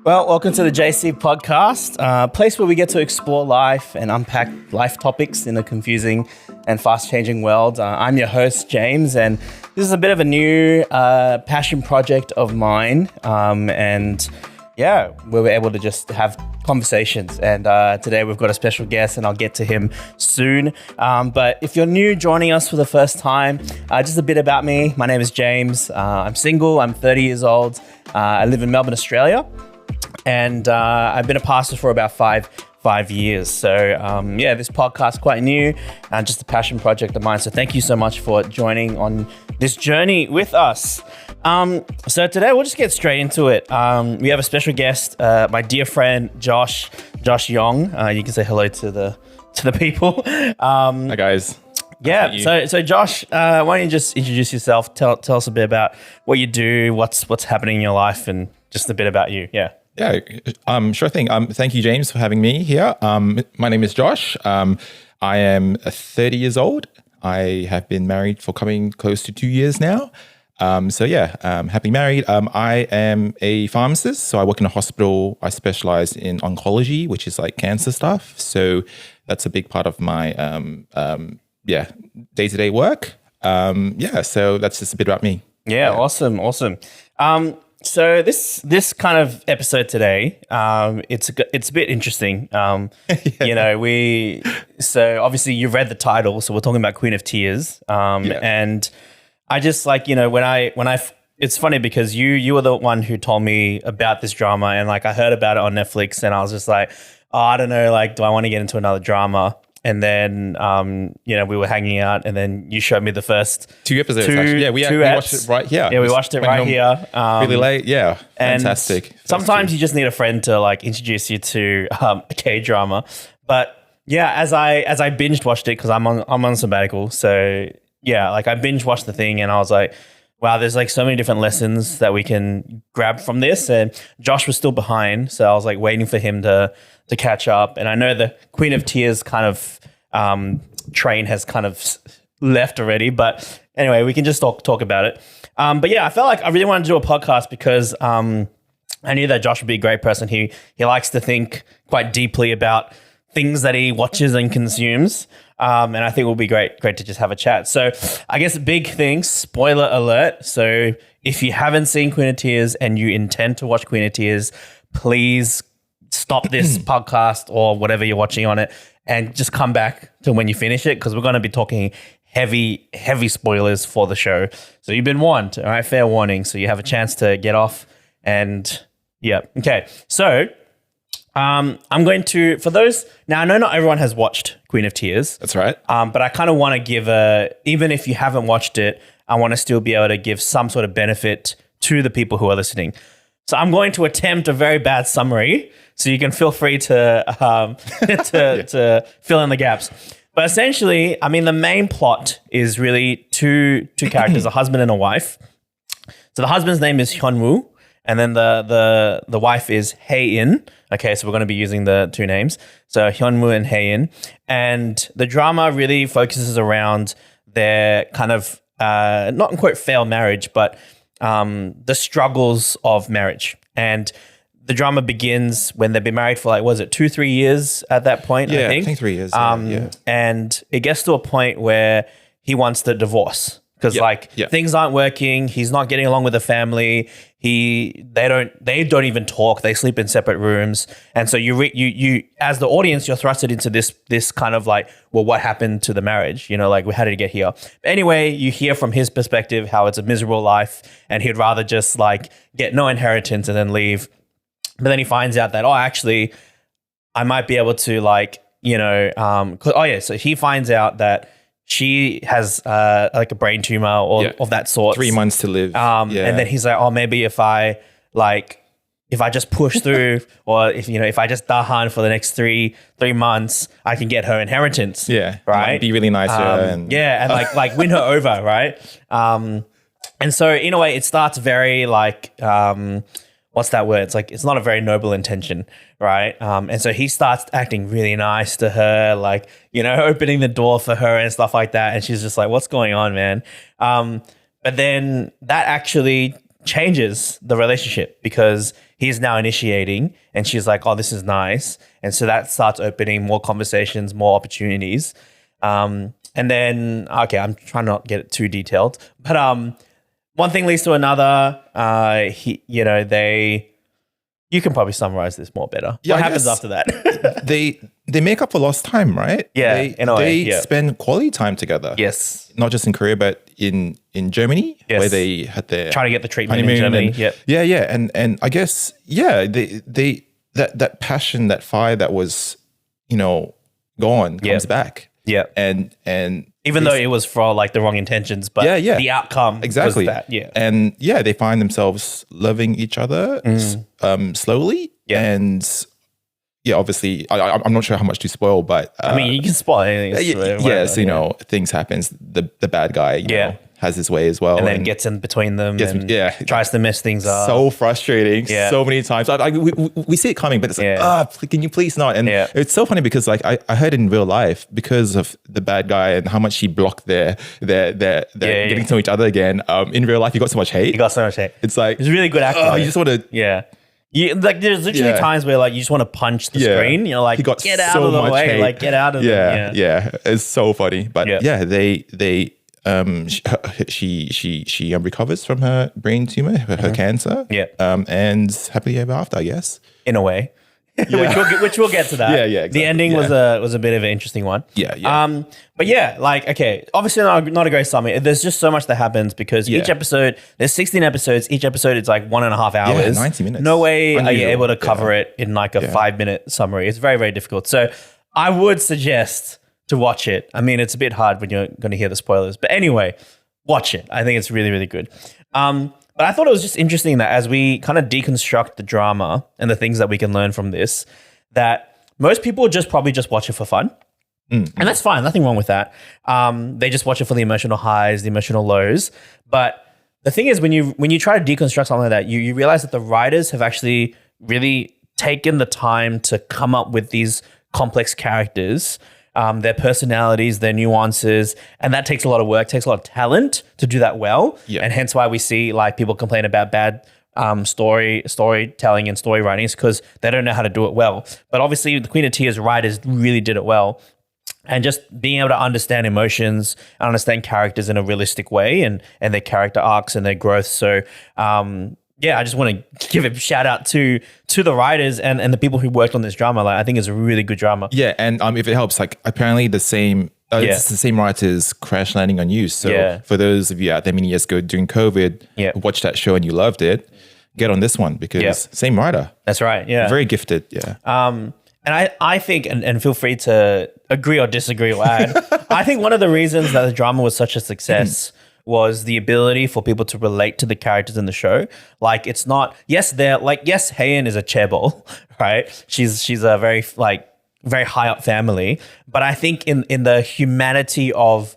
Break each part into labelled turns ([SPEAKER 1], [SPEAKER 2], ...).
[SPEAKER 1] Well, welcome to the JC podcast, a place where we get to explore life and unpack life topics in a confusing and fast-changing world. I'm your host, James, and this is a bit of a new passion project of mine. We were able to just have conversations. And today we've got a special guest, and I'll get to him soon. But if you're new, joining us for the first time, just a bit about me. My name is James. I'm single. I'm 30 years old. I live in Melbourne, Australia. And I've been a pastor for about five years. So this podcast is quite new and just a passion project of mine. So thank you so much for joining on this journey with us. So today we'll just get straight into it. We have a special guest, my dear friend, Josh Yong. You can say hello to the people.
[SPEAKER 2] Hi guys.
[SPEAKER 1] Yeah. So Josh, why don't you just introduce yourself? Tell us a bit about what you do, what's happening in your life, and just a bit about you. Yeah.
[SPEAKER 2] Yeah, sure thing. Thank you, James, for having me here. My name is Josh. I am 30 years old. I have been married for coming close to 2 years now. Happily married. I am a pharmacist, so I work in a hospital. I specialize in oncology, which is like cancer stuff. So that's a big part of my day-to-day work. So that's just a bit about me.
[SPEAKER 1] Yeah. Awesome. So this kind of episode today, it's a bit interesting. So obviously you've read the title, so we're talking about Queen of Tears. And I just it's funny because you were the one who told me about this drama, and like I heard about it on Netflix, and I was just like, oh, I don't know, like, do I want to get into another drama? And then, we were hanging out, and then you showed me the first
[SPEAKER 2] 2 episodes. Actually. Yeah, we watched it right here.
[SPEAKER 1] Yeah, we watched it right here.
[SPEAKER 2] Really late. Yeah, fantastic.
[SPEAKER 1] Sometimes you just need a friend to like introduce you to a K-drama. But yeah, as I binge watched it because I'm on sabbatical, so yeah, like I binge watched the thing, and I was like, wow, there's like so many different lessons that we can grab from this. And Josh was still behind, so I was like waiting for him to catch up. And I know the Queen of Tears kind of train has kind of left already, but anyway, we can just talk about it. But yeah, I felt like I really wanted to do a podcast because I knew that Josh would be a great person. He likes to think quite deeply about things that he watches and consumes. And I think it will be great to just have a chat. So I guess big thing, spoiler alert. So if you haven't seen Queen of Tears and you intend to watch Queen of Tears, please stop this podcast or whatever you're watching on it and just come back to when you finish it, because we're going to be talking heavy spoilers for the show. So you've been warned, all right? Fair warning. So you have a chance to get off and yeah. Okay. So I'm going to, for those, now I know not everyone has watched Queen of Tears.
[SPEAKER 2] That's right.
[SPEAKER 1] But I kind of want to give even if you haven't watched it, I want to still be able to give some sort of benefit to the people who are listening. So I'm going to attempt a very bad summary, so you can feel free to to fill in the gaps. But essentially, I mean, the main plot is really two characters, a husband and a wife. So the husband's name is Hyun-woo, and then the wife is Hae-in. Okay, so we're going to be using the two names. So Hyun-woo and Hae-in. And the drama really focuses around their kind of, not quite failed marriage, but the struggles of marriage. And the drama begins when they've been married for 2-3 years at that point,
[SPEAKER 2] yeah,
[SPEAKER 1] I think
[SPEAKER 2] 3 years.
[SPEAKER 1] And it gets to a point where he wants the divorce because things aren't working. He's not getting along with the family. They don't even talk. They sleep in separate rooms. And so you as the audience, you're thrusted into this kind of like, well, what happened to the marriage? How did it get here? But anyway, you hear from his perspective how it's a miserable life, and he'd rather just like get no inheritance and then leave. But then he finds out that, actually, I might be able to so he finds out that she has like a brain tumor or of that sort.
[SPEAKER 2] 3 months to live.
[SPEAKER 1] And then he's like, maybe if I just push through, or if I just dahan for the next three months, I can get her inheritance.
[SPEAKER 2] Yeah.
[SPEAKER 1] Right.
[SPEAKER 2] Be really nice to her. And
[SPEAKER 1] like win her over. Right. And so in a way it starts very what's that word? It's like, it's not a very noble intention, right? And so he starts acting really nice to her, opening the door for her and stuff like that. And she's just like, what's going on, man? But then that actually changes the relationship because he's now initiating and she's like, oh, this is nice. And so that starts opening more conversations, more opportunities. And then, okay, I'm trying not to get too detailed, but one thing leads to another. You can probably summarize this more better.
[SPEAKER 2] Yeah,
[SPEAKER 1] what
[SPEAKER 2] I
[SPEAKER 1] happens
[SPEAKER 2] guess
[SPEAKER 1] after that?
[SPEAKER 2] they make up for lost time, right?
[SPEAKER 1] Yeah, in a way,
[SPEAKER 2] they spend quality time together.
[SPEAKER 1] Yes.
[SPEAKER 2] Not just in Korea, but in Germany,
[SPEAKER 1] Yes.
[SPEAKER 2] where they had their
[SPEAKER 1] Trying to get the treatment in
[SPEAKER 2] honeymoon
[SPEAKER 1] Germany.
[SPEAKER 2] and-
[SPEAKER 1] Yep.
[SPEAKER 2] Yeah. And I guess, they that passion, that fire that was, gone comes back.
[SPEAKER 1] Yeah.
[SPEAKER 2] And
[SPEAKER 1] Even though it was for like the wrong intentions, but
[SPEAKER 2] Yeah.
[SPEAKER 1] the outcome
[SPEAKER 2] Exactly.
[SPEAKER 1] was that. Yeah.
[SPEAKER 2] And they find themselves loving each other slowly.
[SPEAKER 1] Yeah.
[SPEAKER 2] And obviously, I'm not sure how much to spoil, but
[SPEAKER 1] I mean, you can spoil anything.
[SPEAKER 2] yes, things happens. The bad guy,
[SPEAKER 1] Yeah.
[SPEAKER 2] has his way as well,
[SPEAKER 1] And then gets in between them and tries to mess things up.
[SPEAKER 2] so frustrating
[SPEAKER 1] Yeah.
[SPEAKER 2] so many times. We see it coming, but it's like,
[SPEAKER 1] Yeah.
[SPEAKER 2] can you please not? And it's so funny because like I heard in real life, because of the bad guy and how much he blocked their getting to each other again. In real life, he got so much hate.
[SPEAKER 1] He got so much hate.
[SPEAKER 2] It's like
[SPEAKER 1] He's really good actor.
[SPEAKER 2] you just want to.
[SPEAKER 1] Yeah. Like there's literally times where like you just want to punch the screen. You're like,
[SPEAKER 2] He got
[SPEAKER 1] get out
[SPEAKER 2] so
[SPEAKER 1] of the
[SPEAKER 2] much
[SPEAKER 1] way.
[SPEAKER 2] hate.
[SPEAKER 1] Like get out of the
[SPEAKER 2] Yeah. It's so funny. But
[SPEAKER 1] Yeah.
[SPEAKER 2] they she recovers from her brain tumor, her cancer.
[SPEAKER 1] Yeah.
[SPEAKER 2] And happily ever after, I guess.
[SPEAKER 1] in a way. which we'll get to that.
[SPEAKER 2] Yeah, exactly.
[SPEAKER 1] The ending was a bit of an interesting one.
[SPEAKER 2] Yeah.
[SPEAKER 1] But yeah, like okay, obviously not a great summary. There's just so much that happens because each episode, there's 16 episodes. Each episode is like 1.5 hours.
[SPEAKER 2] 90 minutes.
[SPEAKER 1] No way are you
[SPEAKER 2] Unusual.
[SPEAKER 1] able to cover it in like a 5-minute summary. It's very, very difficult. So I would suggest to watch it. I mean, it's a bit hard when you're going to hear the spoilers, but anyway, watch it. I think it's really, really good. But I thought it was just interesting that as we kind of deconstruct the drama and the things that we can learn from this, that most people probably just watch it for fun. And that's fine. Nothing wrong with that. They just watch it for the emotional highs, the emotional lows. But the thing is, when you try to deconstruct something like that, you realize that the writers have actually really taken the time to come up with these complex characters, their personalities, their nuances, and that takes a lot of work, takes a lot of talent to do that well.
[SPEAKER 2] Yeah.
[SPEAKER 1] And hence why we see like people complain about bad storytelling and story writings because they don't know how to do it well. But obviously the Queen of Tears writers really did it well. And just being able to understand emotions, understand characters in a realistic way and their character arcs and their growth. So I just want to give a shout out to the writers and the people who worked on this drama. Like I think it's a really good drama.
[SPEAKER 2] Yeah, and if it helps, like apparently the same it's the same writers Crash Landing on You. So for those of you out there many years ago during COVID, who watched that show and you loved it, get on this one because same writer.
[SPEAKER 1] That's right. Yeah.
[SPEAKER 2] Very gifted. Yeah.
[SPEAKER 1] And I think, and feel free to agree or disagree or add, I think one of the reasons that the drama was such a success was the ability for people to relate to the characters in the show. Like it's not, yes, Haein is a chaebol, right? She's a very high up family. But I think in the humanity of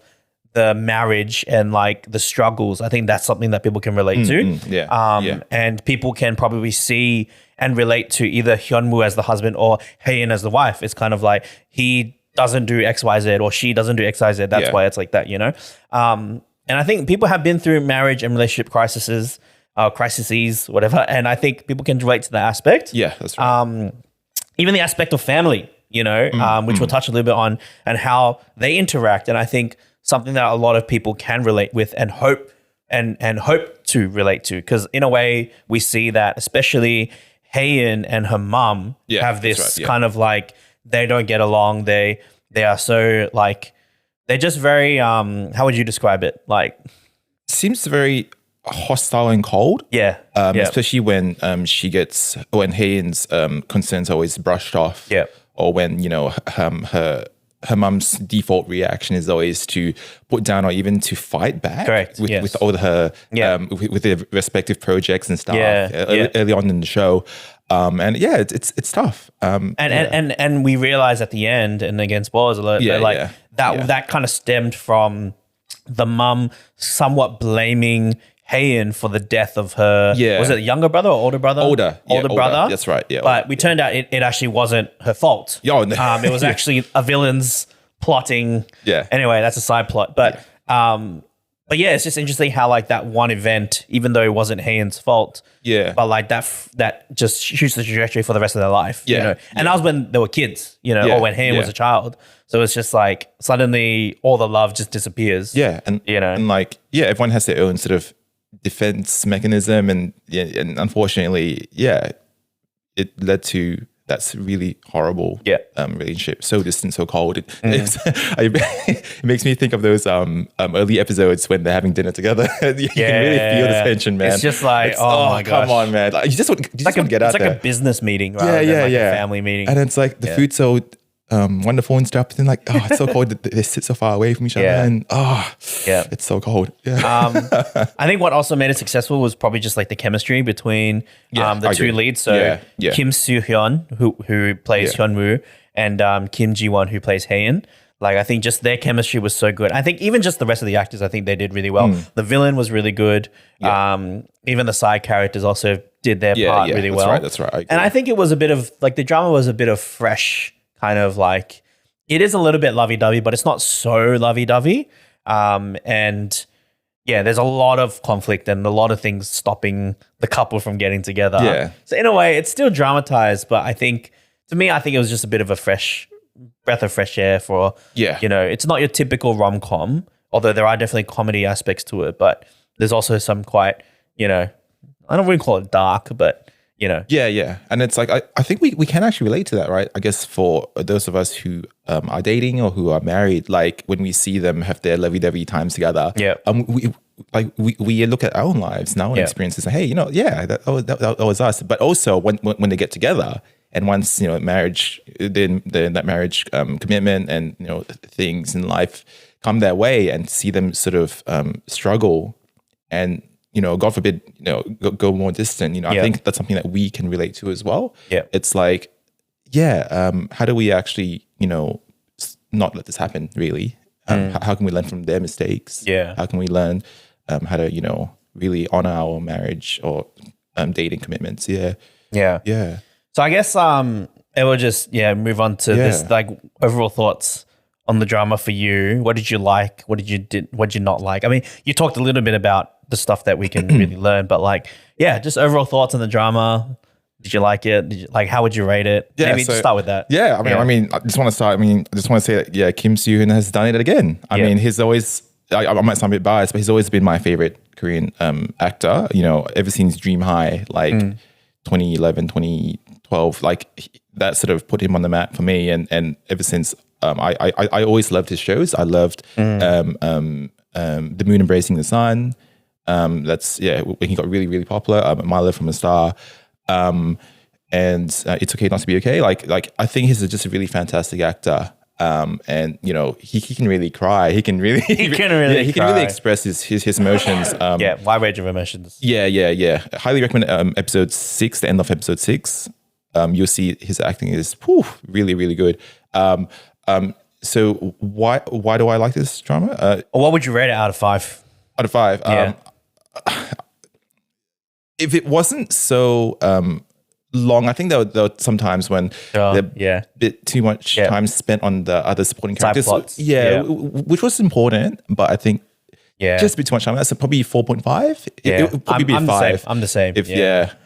[SPEAKER 1] the marriage and like the struggles, I think that's something that people can relate to. And people can probably see and relate to either Hyunwoo as the husband or Haein as the wife. It's kind of like he doesn't do X, Y, Z or she doesn't do X, Y, Z. That's why it's like that, you know? And I think people have been through marriage and relationship crises, whatever. And I think people can relate to that aspect.
[SPEAKER 2] Yeah, that's right.
[SPEAKER 1] Even the aspect of family, you know, which we'll touch a little bit on and how they interact. And I think something that a lot of people can relate with and hope to relate to. Because in a way, we see that especially Haein and her mum have this kind of like, they don't get along. They are so like, they're just very, how would you describe it? Like,
[SPEAKER 2] seems very hostile and cold.
[SPEAKER 1] Yeah.
[SPEAKER 2] Especially when when Haein's concerns are always brushed off.
[SPEAKER 1] Yeah.
[SPEAKER 2] Or when, her mum's default reaction is always to put down or even to fight back.
[SPEAKER 1] Correct.
[SPEAKER 2] With all her with their respective projects and stuff early on in the show. It's tough.
[SPEAKER 1] And we realize at the end, and again, spoilers alert, that kind of stemmed from the mum somewhat blaming Haein for the death of her. Was it a younger brother or older brother?
[SPEAKER 2] Older
[SPEAKER 1] brother.
[SPEAKER 2] That's right. Yeah.
[SPEAKER 1] But we turned out it actually wasn't her fault. It was actually a villain's plotting.
[SPEAKER 2] Yeah.
[SPEAKER 1] Anyway, that's a side plot. But But yeah, it's just interesting how like that one event, even though it wasn't Hayen's fault,
[SPEAKER 2] Yeah.
[SPEAKER 1] but like that just shoots the trajectory for the rest of their life.
[SPEAKER 2] Yeah.
[SPEAKER 1] You know? And that was when they were kids, you know,
[SPEAKER 2] Yeah.
[SPEAKER 1] or when Hayen was
[SPEAKER 2] Yeah.
[SPEAKER 1] a child. So it's just like suddenly all the love just disappears.
[SPEAKER 2] Yeah, and
[SPEAKER 1] You know?
[SPEAKER 2] and like everyone has their own sort of defense mechanism, and unfortunately, it led to that's really horrible relationship, so distant, so cold. It makes me think of those early episodes when they're having dinner together. You can really feel the tension, man.
[SPEAKER 1] It's just like, oh my gosh.
[SPEAKER 2] come on, man! Like, you just want to get out
[SPEAKER 1] It's like
[SPEAKER 2] there.
[SPEAKER 1] a business meeting rather than like a family meeting.
[SPEAKER 2] And it's like the food's so wonderful and stuff. But then like, oh, it's so cold. They sit so far away from each other, and it's so cold. Yeah.
[SPEAKER 1] I think what also made it successful was probably just like the chemistry between the two leads. So Kim Soo Hyun, who plays Hyun Woo, and Kim Ji Won, who plays Hayen. Like, I think just their chemistry was so good. I think even just the rest of the actors, I think they did really well. The villain was really good. Even the side characters also did their part really well.
[SPEAKER 2] That's right.
[SPEAKER 1] And I think it was a bit of like the drama was a bit of fresh kind of like, it is a little bit lovey-dovey, but it's not so lovey-dovey. And yeah, there's a lot of conflict and a lot of things stopping the couple from getting together.
[SPEAKER 2] Yeah.
[SPEAKER 1] So in a way, it's still dramatized, but I think it was just a bit of a fresh breath of fresh air for, you know, it's not your typical rom-com, although there are definitely comedy aspects to it, but there's also some quite, you know, I don't really call it dark, but you know.
[SPEAKER 2] Yeah. And it's like, I think we can actually relate to that, right? I guess for those of us who are dating or who are married, like when we see them have their lovey-dovey times together, we look at our own lives and our own experiences and, hey, you know, that was us. But also when they get together and once, you know, marriage, then that marriage commitment and, you know, things in life come their way and see them sort of struggle and, you know, God forbid, you know, go more distant. You know, I think that's something that we can relate to as well.
[SPEAKER 1] Yeah,
[SPEAKER 2] it's like, how do we actually, you know, not let this happen? Really, how can we learn from their mistakes?
[SPEAKER 1] Yeah,
[SPEAKER 2] how can we learn how to, you know, really honor our marriage or dating commitments? Yeah.
[SPEAKER 1] So I guess it will just move on to this like overall thoughts on the drama for you. What did you like? What did you not like? I mean, you talked a little bit about the stuff that we can really learn, but like, just overall thoughts on the drama. Did you like it? How would you rate it? Maybe just start with that.
[SPEAKER 2] Yeah, I mean, I just want to start. I just want to say that Kim Soo Hyun has done it again. I mean, he's always. I might sound a bit biased, but he's always been my favorite Korean actor. You know, ever since Dream High, like 2011, 2012, like that sort of put him on the map for me. And ever since, I always loved his shows. I loved The Moon Embracing the Sun. That's when he got really, really popular. My Love from a Star, and It's Okay Not to Be Okay. Like I think he's just a really fantastic actor. And you know he can really cry. He can really express his emotions.
[SPEAKER 1] Wide range of emotions.
[SPEAKER 2] Yeah. I highly recommend episode 6, the end of episode 6. You'll see his acting is really, really good. So why do I like this drama?
[SPEAKER 1] What would you rate it out of 5?
[SPEAKER 2] Out of 5. If it wasn't so long, I think there were sometimes when a bit too much time spent on the other supporting characters. Which was important, but I think just a bit too much time. That's probably 4.5. It would probably be 5.
[SPEAKER 1] I'm the same.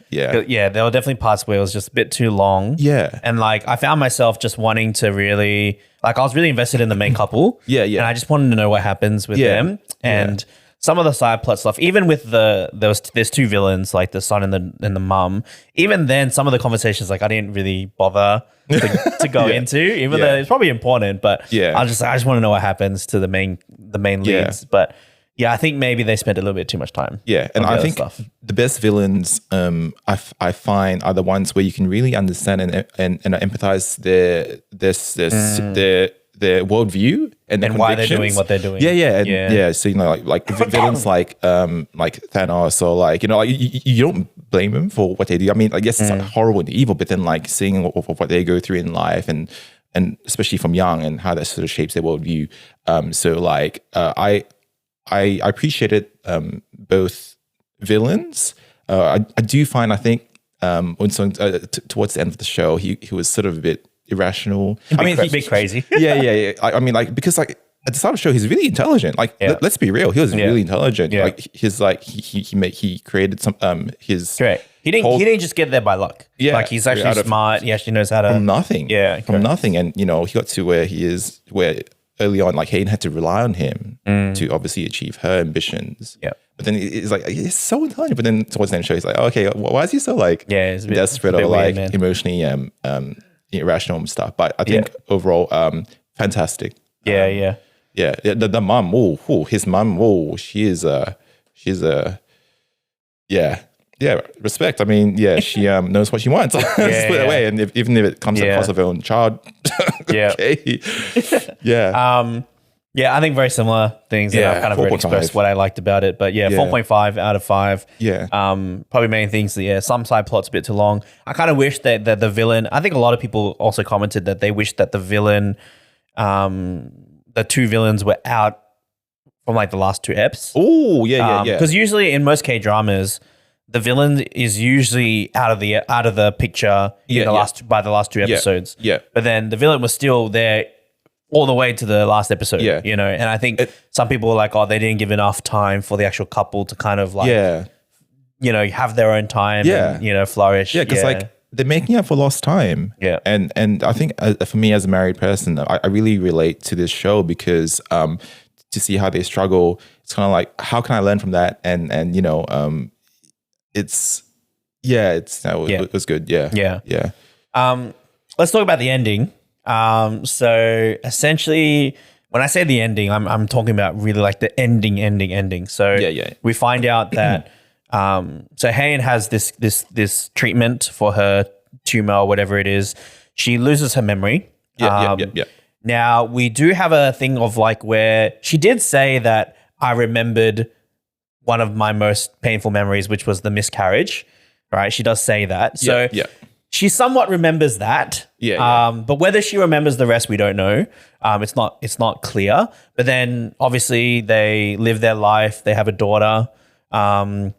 [SPEAKER 2] Yeah,
[SPEAKER 1] there were definitely parts where it was just a bit too long.
[SPEAKER 2] Yeah.
[SPEAKER 1] And like I found myself just wanting to really, like I was really invested in the main couple. And I just wanted to know what happens with them. And some of the side plot stuff, even with there's 2 villains, like the son and the mum. Even then, some of the conversations, like I didn't really bother to go into, even though it's probably important. But I just want to know what happens to the main leads. But I think maybe they spent a little bit too much time.
[SPEAKER 2] Yeah, and I think the best villains I find are the ones where you can really understand and empathize their worldview and
[SPEAKER 1] why they're doing what they're doing.
[SPEAKER 2] So you know, like villains like Thanos or like, you know, like you don't blame them for what they do. I mean, I guess it's like horrible and evil, but then like seeing what they go through in life and especially from young and how that sort of shapes their worldview. So like I appreciated both villains. I do find, I think towards the end of the show, he was sort of a bit irrational.
[SPEAKER 1] A bit crazy.
[SPEAKER 2] Yeah. I mean, like, because like at the start of the show, he's really intelligent. Like, let's be real, he was really intelligent.
[SPEAKER 1] Yeah.
[SPEAKER 2] Like, he created some his
[SPEAKER 1] Correct. He didn't just get there by luck.
[SPEAKER 2] Yeah,
[SPEAKER 1] like he's actually smart. He actually knows how to
[SPEAKER 2] from nothing.
[SPEAKER 1] Yeah,
[SPEAKER 2] from nothing, and he got to where he is. Where early on, like Hayden had to rely on him to obviously achieve her ambitions.
[SPEAKER 1] Yeah.
[SPEAKER 2] But then it's like he's so intelligent. But then towards the end of the show, he's like, okay, why is he so like
[SPEAKER 1] it's a bit,
[SPEAKER 2] desperate or like weird, emotionally irrational and stuff? But I think overall, fantastic.
[SPEAKER 1] Yeah.
[SPEAKER 2] The mum, his mum, she's a respect. I mean, she knows what she wants. Just put it away, and even if it comes at the cost of her own child, okay.
[SPEAKER 1] I think very similar things. I've kind of already expressed what I liked about it, but 4.5 out of 5. Probably main things. Some side plots a bit too long. I kind of wish that the villain. I think a lot of people also commented that they wish that the villain, the two villains were out from like the last 2 eps.
[SPEAKER 2] Oh yeah.
[SPEAKER 1] Because usually in most K dramas, the villain is usually out of the picture by the last 2 episodes. But then the villain was still there all the way to the last episode. And I think some people were like, they didn't give enough time for the actual couple to kind of like have their own time and flourish.
[SPEAKER 2] Because like they're making up for lost time. And I think for me as a married person, I really relate to this show because to see how they struggle, it's kind of like, how can I learn from that? And it was good. Yeah.
[SPEAKER 1] Let's talk about the ending. So essentially, when I say the ending, I'm talking about really like the ending. So we find out that so Hayen has this treatment for her tumor or whatever it is. She loses her memory. Now we do have a thing of like where she did say that I remembered one of my most painful memories, which was the miscarriage, right? She does say that. So she somewhat remembers that. But whether she remembers the rest, we don't know. It's not clear. But then obviously they live their life. They have a daughter. But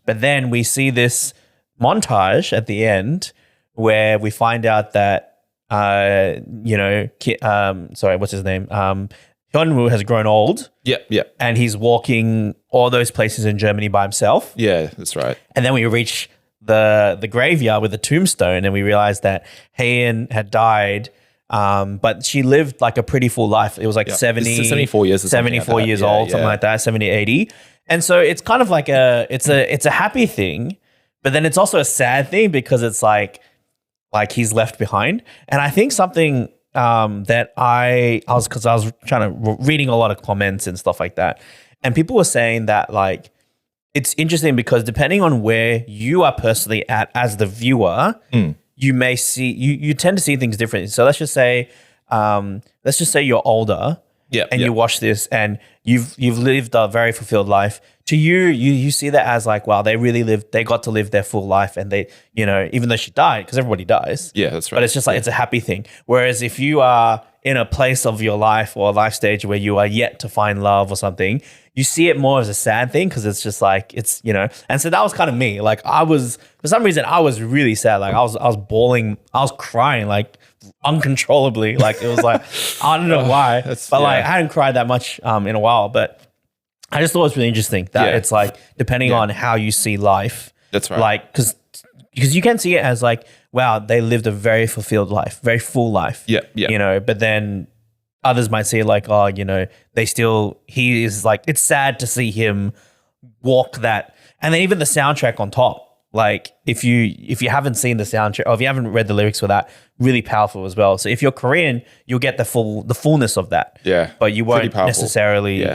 [SPEAKER 1] then we see this montage at the end where we find out that, what's his name? Hyunwoo has grown old. And he's walking all those places in Germany by himself.
[SPEAKER 2] Yeah, that's right.
[SPEAKER 1] And then we reach the graveyard with the tombstone and we realize that Hayen had died, but she lived like a pretty full life. It was like
[SPEAKER 2] 74 years or
[SPEAKER 1] 74 years old, something like that, 70, 80. And so it's kind of like it's a happy thing, but then it's also a sad thing because it's like he's left behind. And I think something that I was reading a lot of comments and stuff like that. And people were saying that like, it's interesting because depending on where you are personally at as the viewer, you may see, you tend to see things differently. So let's just say you're older and you watch this and you've lived a very fulfilled life. To you see that as like, wow, they got to live their full life and they, even though she died, because everybody dies.
[SPEAKER 2] Yeah, that's right.
[SPEAKER 1] But it's just like, it's a happy thing. Whereas if you are in a place of your life or a life stage where you are yet to find love or something, you see it more as a sad thing because it's just like, it's, and so that was kind of me. Like for some reason, I was really sad. Like I was bawling, I was crying like uncontrollably. Like it was like, I don't know why, but like I hadn't cried that much in a while, but I just thought it was really interesting that it's like, depending on how you see life. That's right. Like, because you can see it as like, wow, they lived a very fulfilled life, very full life. But then others might see it like, he is like, it's sad to see him walk that. And then even the soundtrack on top, like if you haven't seen the soundtrack or if you haven't read the lyrics for that, really powerful as well. So if you're Korean, you'll get the fullness of that. Yeah. But you won't necessarily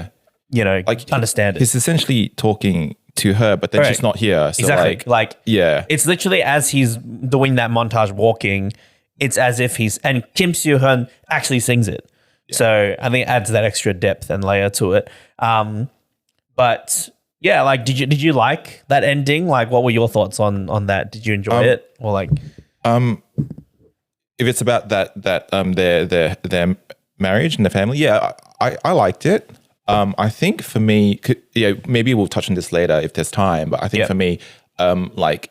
[SPEAKER 1] understand it.
[SPEAKER 2] He's essentially talking to her, but then she's not here. So
[SPEAKER 1] exactly. It's literally as he's doing that montage walking, it's as if and Kim Soo-hyun actually sings it. Yeah. So I think it adds that extra depth and layer to it. But yeah, like, did you like that ending? Like, what were your thoughts on that? Did you enjoy it? Or like,
[SPEAKER 2] if it's about their marriage and their family, I liked it. I think for me, maybe we'll touch on this later if there's time, but I think for me, like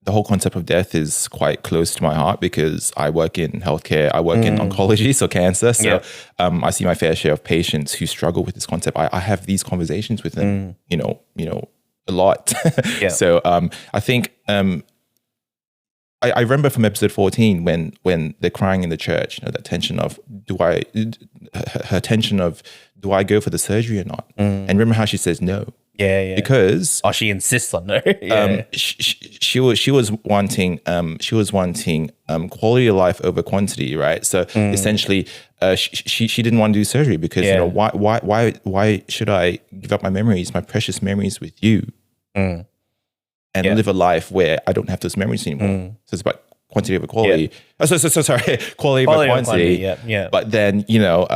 [SPEAKER 2] the whole concept of death is quite close to my heart because I work in healthcare, I work in oncology, so cancer. So I see my fair share of patients who struggle with this concept. I have these conversations with them, you know, a lot. So I think I remember from episode 14 when they're crying in the church, you know, that tension of her tension of do I go for the surgery or not? And remember how she says no.
[SPEAKER 1] Yeah.
[SPEAKER 2] Because
[SPEAKER 1] she insists on no.
[SPEAKER 2] she was wanting quality of life over quantity, right? So essentially, she didn't want to do surgery because you know why should I give up my memories, my precious memories with you, and live a life where I don't have those memories anymore? So it's about quantity over quality. Sorry, quality over quantity.
[SPEAKER 1] Yeah.
[SPEAKER 2] But then you know,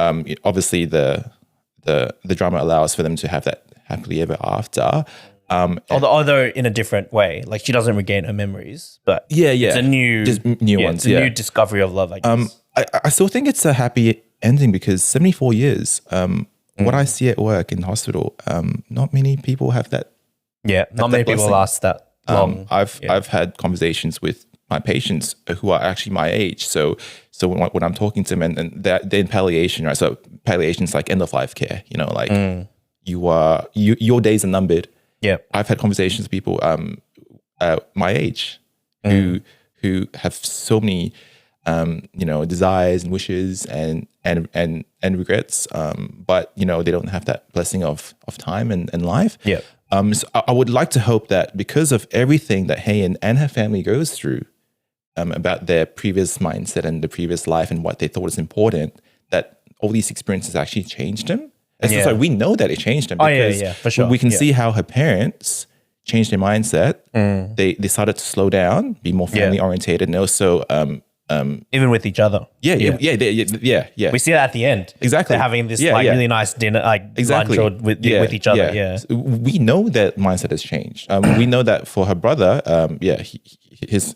[SPEAKER 2] obviously the drama allows for them to have that happily ever after.
[SPEAKER 1] Although in a different way, like she doesn't regain her memories, but it's a new
[SPEAKER 2] ones.
[SPEAKER 1] It's a new discovery of love, I guess.
[SPEAKER 2] I still think it's a happy ending because 74 years. What I see at work in hospital, not many people have that.
[SPEAKER 1] Yeah, not many people last that long.
[SPEAKER 2] I've had conversations with my patients who are actually my age. So when I'm talking to them and they're in palliation, right? So palliation is like end of life care. You know, like your days are numbered.
[SPEAKER 1] Yeah,
[SPEAKER 2] I've had conversations with people my age who have so many you know, desires and wishes and regrets, but you know they don't have that blessing of time and life.
[SPEAKER 1] Yeah.
[SPEAKER 2] So I would like to hope that because of everything that Hayen and her family goes through, about their previous mindset and the previous life and what they thought was important, that all these experiences actually changed them. And so we know that it changed them because
[SPEAKER 1] for sure.
[SPEAKER 2] we can see how her parents changed their mindset. They started to slow down, be more family orientated, and also
[SPEAKER 1] even with each other.
[SPEAKER 2] Yeah.
[SPEAKER 1] We see that at the end.
[SPEAKER 2] Exactly.
[SPEAKER 1] They're having this really nice dinner, like lunch or with each other. Yeah.
[SPEAKER 2] So we know that mindset has changed. We know that for her brother, his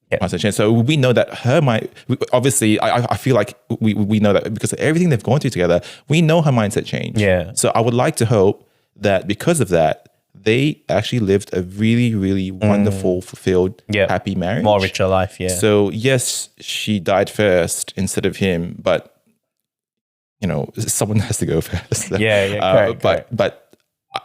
[SPEAKER 2] mindset changed. So we know that her mind. Obviously, I feel like we know that because of everything they've gone through together, we know her mindset changed.
[SPEAKER 1] Yeah.
[SPEAKER 2] So I would like to hope that because of that, they actually lived a really, really wonderful, fulfilled, happy marriage.
[SPEAKER 1] More richer life,
[SPEAKER 2] So yes, she died first instead of him, but you know, someone has to go first.
[SPEAKER 1] Correct.
[SPEAKER 2] But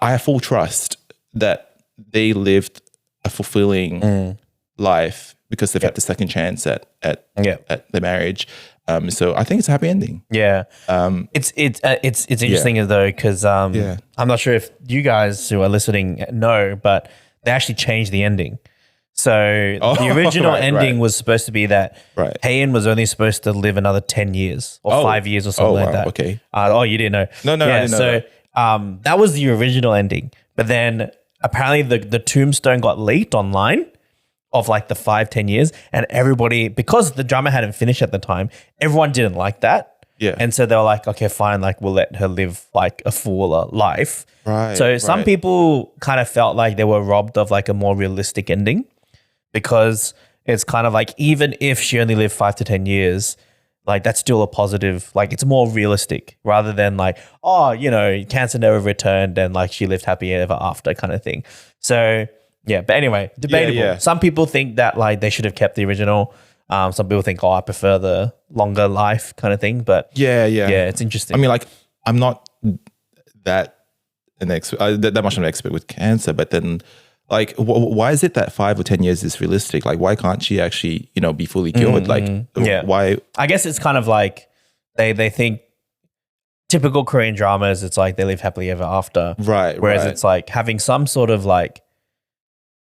[SPEAKER 2] I have full trust that they lived a fulfilling life because they've had the second chance at the marriage. So I think it's a happy ending.
[SPEAKER 1] Yeah. It's interesting though because I'm not sure if you guys who are listening know, but they actually changed the ending. So the original ending was supposed to be that Hayen was only supposed to live another 10 years or 5 years or something like that.
[SPEAKER 2] Okay.
[SPEAKER 1] You didn't know?
[SPEAKER 2] No, I didn't know that.
[SPEAKER 1] That was the original ending. But then apparently the tombstone got leaked online of like the 5-10 years, and everybody, because the drama hadn't finished at the time, everyone didn't like that.
[SPEAKER 2] Yeah.
[SPEAKER 1] And so they were like, okay, fine, like we'll let her live like a fuller life.
[SPEAKER 2] Right.
[SPEAKER 1] So some people kind of felt like they were robbed of like a more realistic ending because it's kind of like, even if she only lived 5 to 10 years, like that's still a positive, like it's more realistic rather than like, you know, cancer never returned and like she lived happy ever after kind of thing. So but anyway, debatable.
[SPEAKER 2] Yeah.
[SPEAKER 1] Some people think that like they should have kept the original. Some people think, I prefer the longer life kind of thing. But it's interesting.
[SPEAKER 2] I mean, like I'm not that much of an expert with cancer, but then like, why is it that 5 or 10 years is realistic? Like, why can't she actually, you know, be fully cured? Why?
[SPEAKER 1] I guess it's kind of like they think typical Korean dramas. It's like they live happily ever after,
[SPEAKER 2] right?
[SPEAKER 1] Whereas it's like having some sort of like,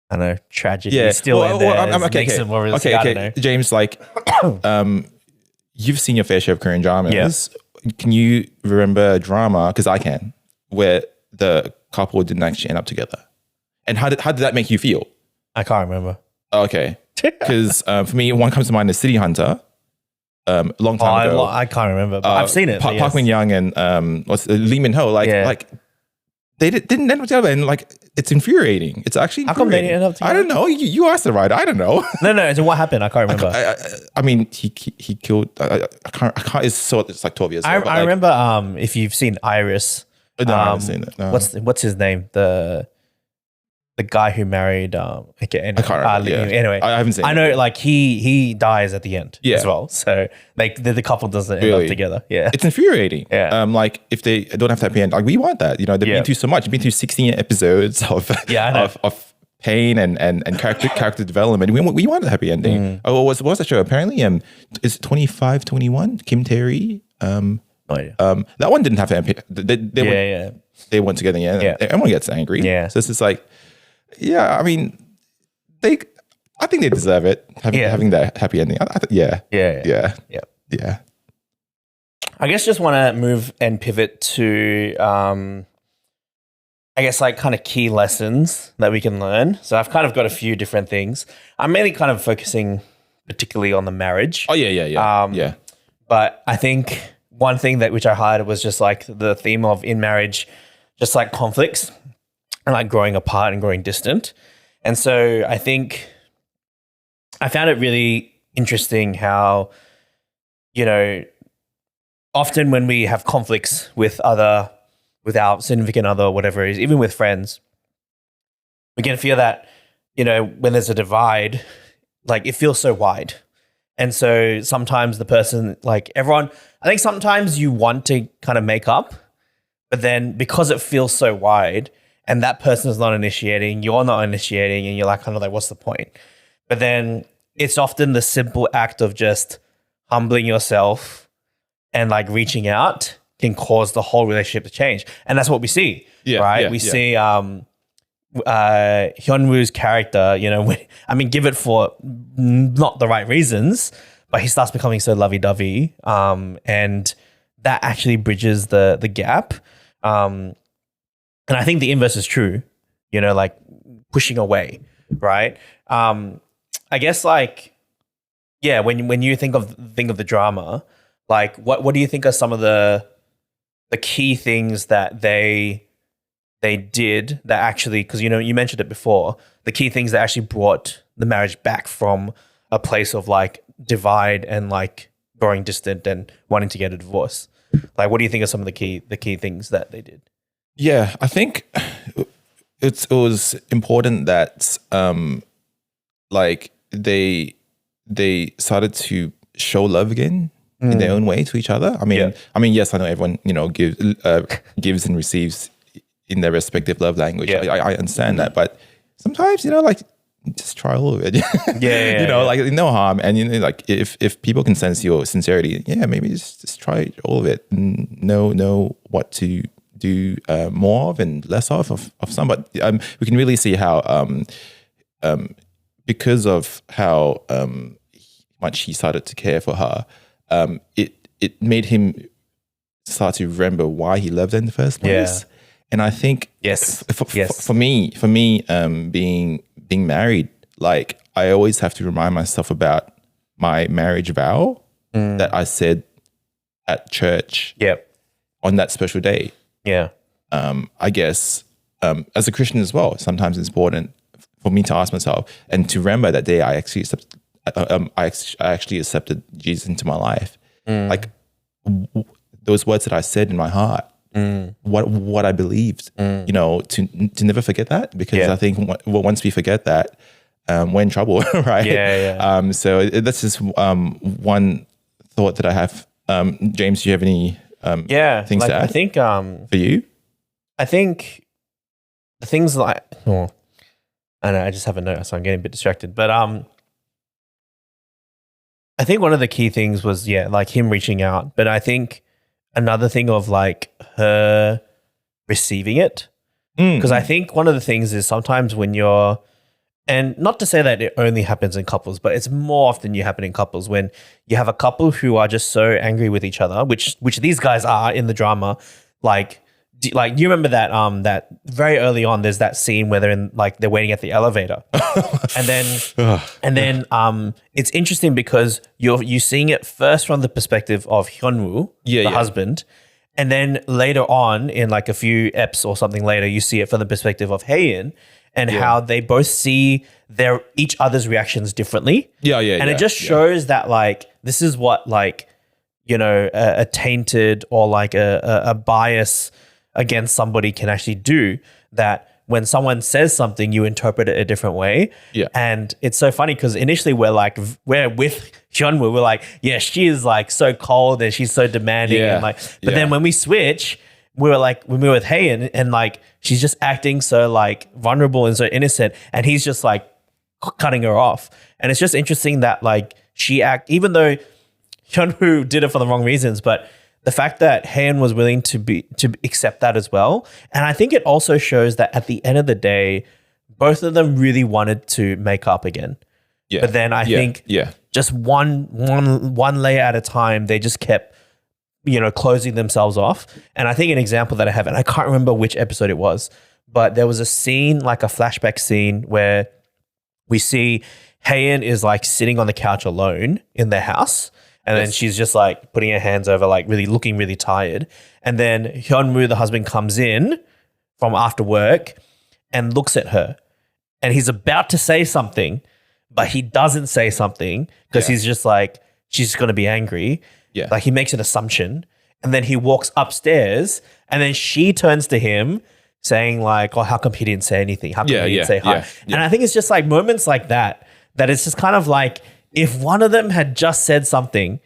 [SPEAKER 1] I don't know, tragedy still in there. Makes it more realistic. I don't know.
[SPEAKER 2] James, like, you've seen your fair share of Korean dramas. Yeah. Can you remember a drama, because I can, where the couple didn't actually end up together? And how did that make you feel?
[SPEAKER 1] I can't remember.
[SPEAKER 2] Okay. Because for me, one comes to mind is City Hunter. Long time ago.
[SPEAKER 1] I can't remember, but I've seen it.
[SPEAKER 2] Park Min Young and Lee Min Ho, like they didn't end up together, and like it's infuriating. It's actually
[SPEAKER 1] how come they didn't end up together?
[SPEAKER 2] I don't know. You asked the writer. I don't know.
[SPEAKER 1] No. So what happened? I can't remember.
[SPEAKER 2] I mean, he killed. I can't. It's like 12 years ago.
[SPEAKER 1] I remember. If you've seen Iris,
[SPEAKER 2] no, I haven't seen it. No.
[SPEAKER 1] What's his name? The the guy who married okay, anyway,
[SPEAKER 2] I can't remember.
[SPEAKER 1] anyway,
[SPEAKER 2] I haven't seen
[SPEAKER 1] I
[SPEAKER 2] it,
[SPEAKER 1] know
[SPEAKER 2] yeah.
[SPEAKER 1] like he dies at the end
[SPEAKER 2] Yeah.
[SPEAKER 1] as well. So like the couple doesn't end
[SPEAKER 2] Really?
[SPEAKER 1] up together. Yeah.
[SPEAKER 2] It's infuriating.
[SPEAKER 1] Yeah.
[SPEAKER 2] Like if they don't have to happy end, like we want that. You know, they've
[SPEAKER 1] Yeah.
[SPEAKER 2] been through so much. They've been through 16 episodes of
[SPEAKER 1] Yeah, I know.
[SPEAKER 2] of pain and character development. We want a happy ending. Oh, what's that show? Apparently, is 25, 21? Kim Terry.
[SPEAKER 1] Oh, yeah.
[SPEAKER 2] That one didn't have to happy.
[SPEAKER 1] Yeah.
[SPEAKER 2] They went together. Yeah. Everyone gets angry.
[SPEAKER 1] Yeah.
[SPEAKER 2] So it's just like, yeah. I mean, I think they deserve it. Having that happy ending. Yeah.
[SPEAKER 1] I guess just want to move and pivot to, I guess like kind of key lessons that we can learn. So I've kind of got a few different things. I'm mainly kind of focusing particularly on the marriage.
[SPEAKER 2] Oh yeah.
[SPEAKER 1] But I think one thing which I highlighted was just like the theme of in marriage, just like conflicts and like growing apart and growing distant. And so I think I found it really interesting how, you know, often when we have conflicts with our significant other, or whatever it is, even with friends, we can feel that, you know, when there's a divide, like it feels so wide. And so sometimes the person, like everyone, I think sometimes you want to kind of make up, but then because it feels so wide and that person is not initiating, you're not initiating, and you're like, kind of like, what's the point? But then it's often the simple act of just humbling yourself and like reaching out can cause the whole relationship to change. And that's what we see, right? We see Hyun-woo's character, you know, give it for not the right reasons, but he starts becoming so lovey-dovey, and that actually bridges the gap. And I think the inverse is true, you know, like pushing away, right? I guess like, yeah, when you think of the drama, like what do you think are some of the key things that they did that actually, because you know you mentioned it before, the key things that actually brought the marriage back from a place of like divide and like growing distant and wanting to get a divorce? Like, what do you think are some of the key things that they did?
[SPEAKER 2] Yeah, I think it was important that like they started to show love again in their own way to each other. I mean, yes, I know everyone, you know, gives and receives in their respective love language.
[SPEAKER 1] Yeah.
[SPEAKER 2] I understand that, but sometimes, you know, like just try all of it. You know, like no harm. And you know, like if people can sense your sincerity, maybe just try all of it and know what to do more of and less of some. But we can really see how because of how much he started to care for her, it made him start to remember why he loved her in the first place.
[SPEAKER 1] Yeah.
[SPEAKER 2] And I think for me, being married, like I always have to remind myself about my marriage vow that I said at church on that special day. Yeah. I guess as a Christian as well, sometimes it's important for me to ask myself and to remember that day I actually accepted Jesus into my life. Like those words that I said in my heart, what I believed, you know, to never forget that, because I think once we forget that, we're in trouble, right? So that's just one thought that I have. James, do you have any things to add?
[SPEAKER 1] I think
[SPEAKER 2] for you,
[SPEAKER 1] I think the things like I know I just have a note, so I'm getting a bit distracted. But I think one of the key things was like him reaching out. But I think another thing of like her receiving it, because I think one of the things is sometimes when you're, and not to say that it only happens in couples, but it's more often you happen in couples when you have a couple who are just so angry with each other, which these guys are in the drama. Like you remember that that very early on, there's that scene where they're waiting at the elevator, and then it's interesting because you're seeing it first from the perspective of Hyun-woo, the husband, and then later on in like a few eps or something later, you see it from the perspective of Hae-in and how they both see each other's reactions differently. And it just shows that like this is what like, you know, a tainted or like a bias against somebody can actually do, that when someone says something, you interpret it a different way.
[SPEAKER 2] Yeah.
[SPEAKER 1] And it's so funny because initially we're with Hyunwoo, we're like, yeah, she is like so cold and she's so demanding.
[SPEAKER 2] Yeah.
[SPEAKER 1] And like, but then when we switch, we were like, when we were with Haein and like, she's just acting so like vulnerable and so innocent. And he's just like cutting her off. And it's just interesting that like even though Hyunwoo did it for the wrong reasons, but the fact that Haein was willing to accept that as well. And I think it also shows that at the end of the day, both of them really wanted to make up again.
[SPEAKER 2] Yeah.
[SPEAKER 1] But then I think just one layer at a time, they just kept, closing themselves off. And I think an example that I have, and I can't remember which episode it was, but there was a scene, like a flashback scene where we see Haein is like sitting on the couch alone in their house. And then she's just like putting her hands over, like really looking really tired. And then Hyunwoo, the husband, comes in from after work and looks at her. And he's about to say something, but he doesn't say something because he's just like, she's going to be angry.
[SPEAKER 2] Yeah.
[SPEAKER 1] Like he makes an assumption. And then he walks upstairs and then she turns to him saying like, oh, how come he didn't say anything? How come he didn't say hi? And I think it's just like moments like that it's just kind of like, if one of them had just said something,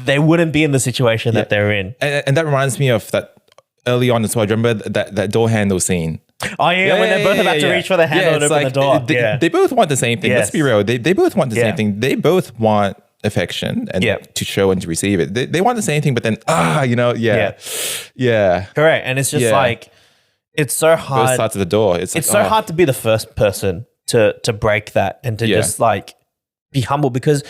[SPEAKER 1] they wouldn't be in the situation that they're in.
[SPEAKER 2] And that reminds me of that early on as well. Remember that door handle scene?
[SPEAKER 1] Oh yeah, when they're both about to reach for the handle and open the door.
[SPEAKER 2] They both want the same thing. Let's be real. They both want the same thing. They both want affection and to show and to receive it. They want the same thing, but then
[SPEAKER 1] correct. And it's just like it's so hard.
[SPEAKER 2] Both sides of the door. It's
[SPEAKER 1] so hard to be the first person to break that and to just like be humble because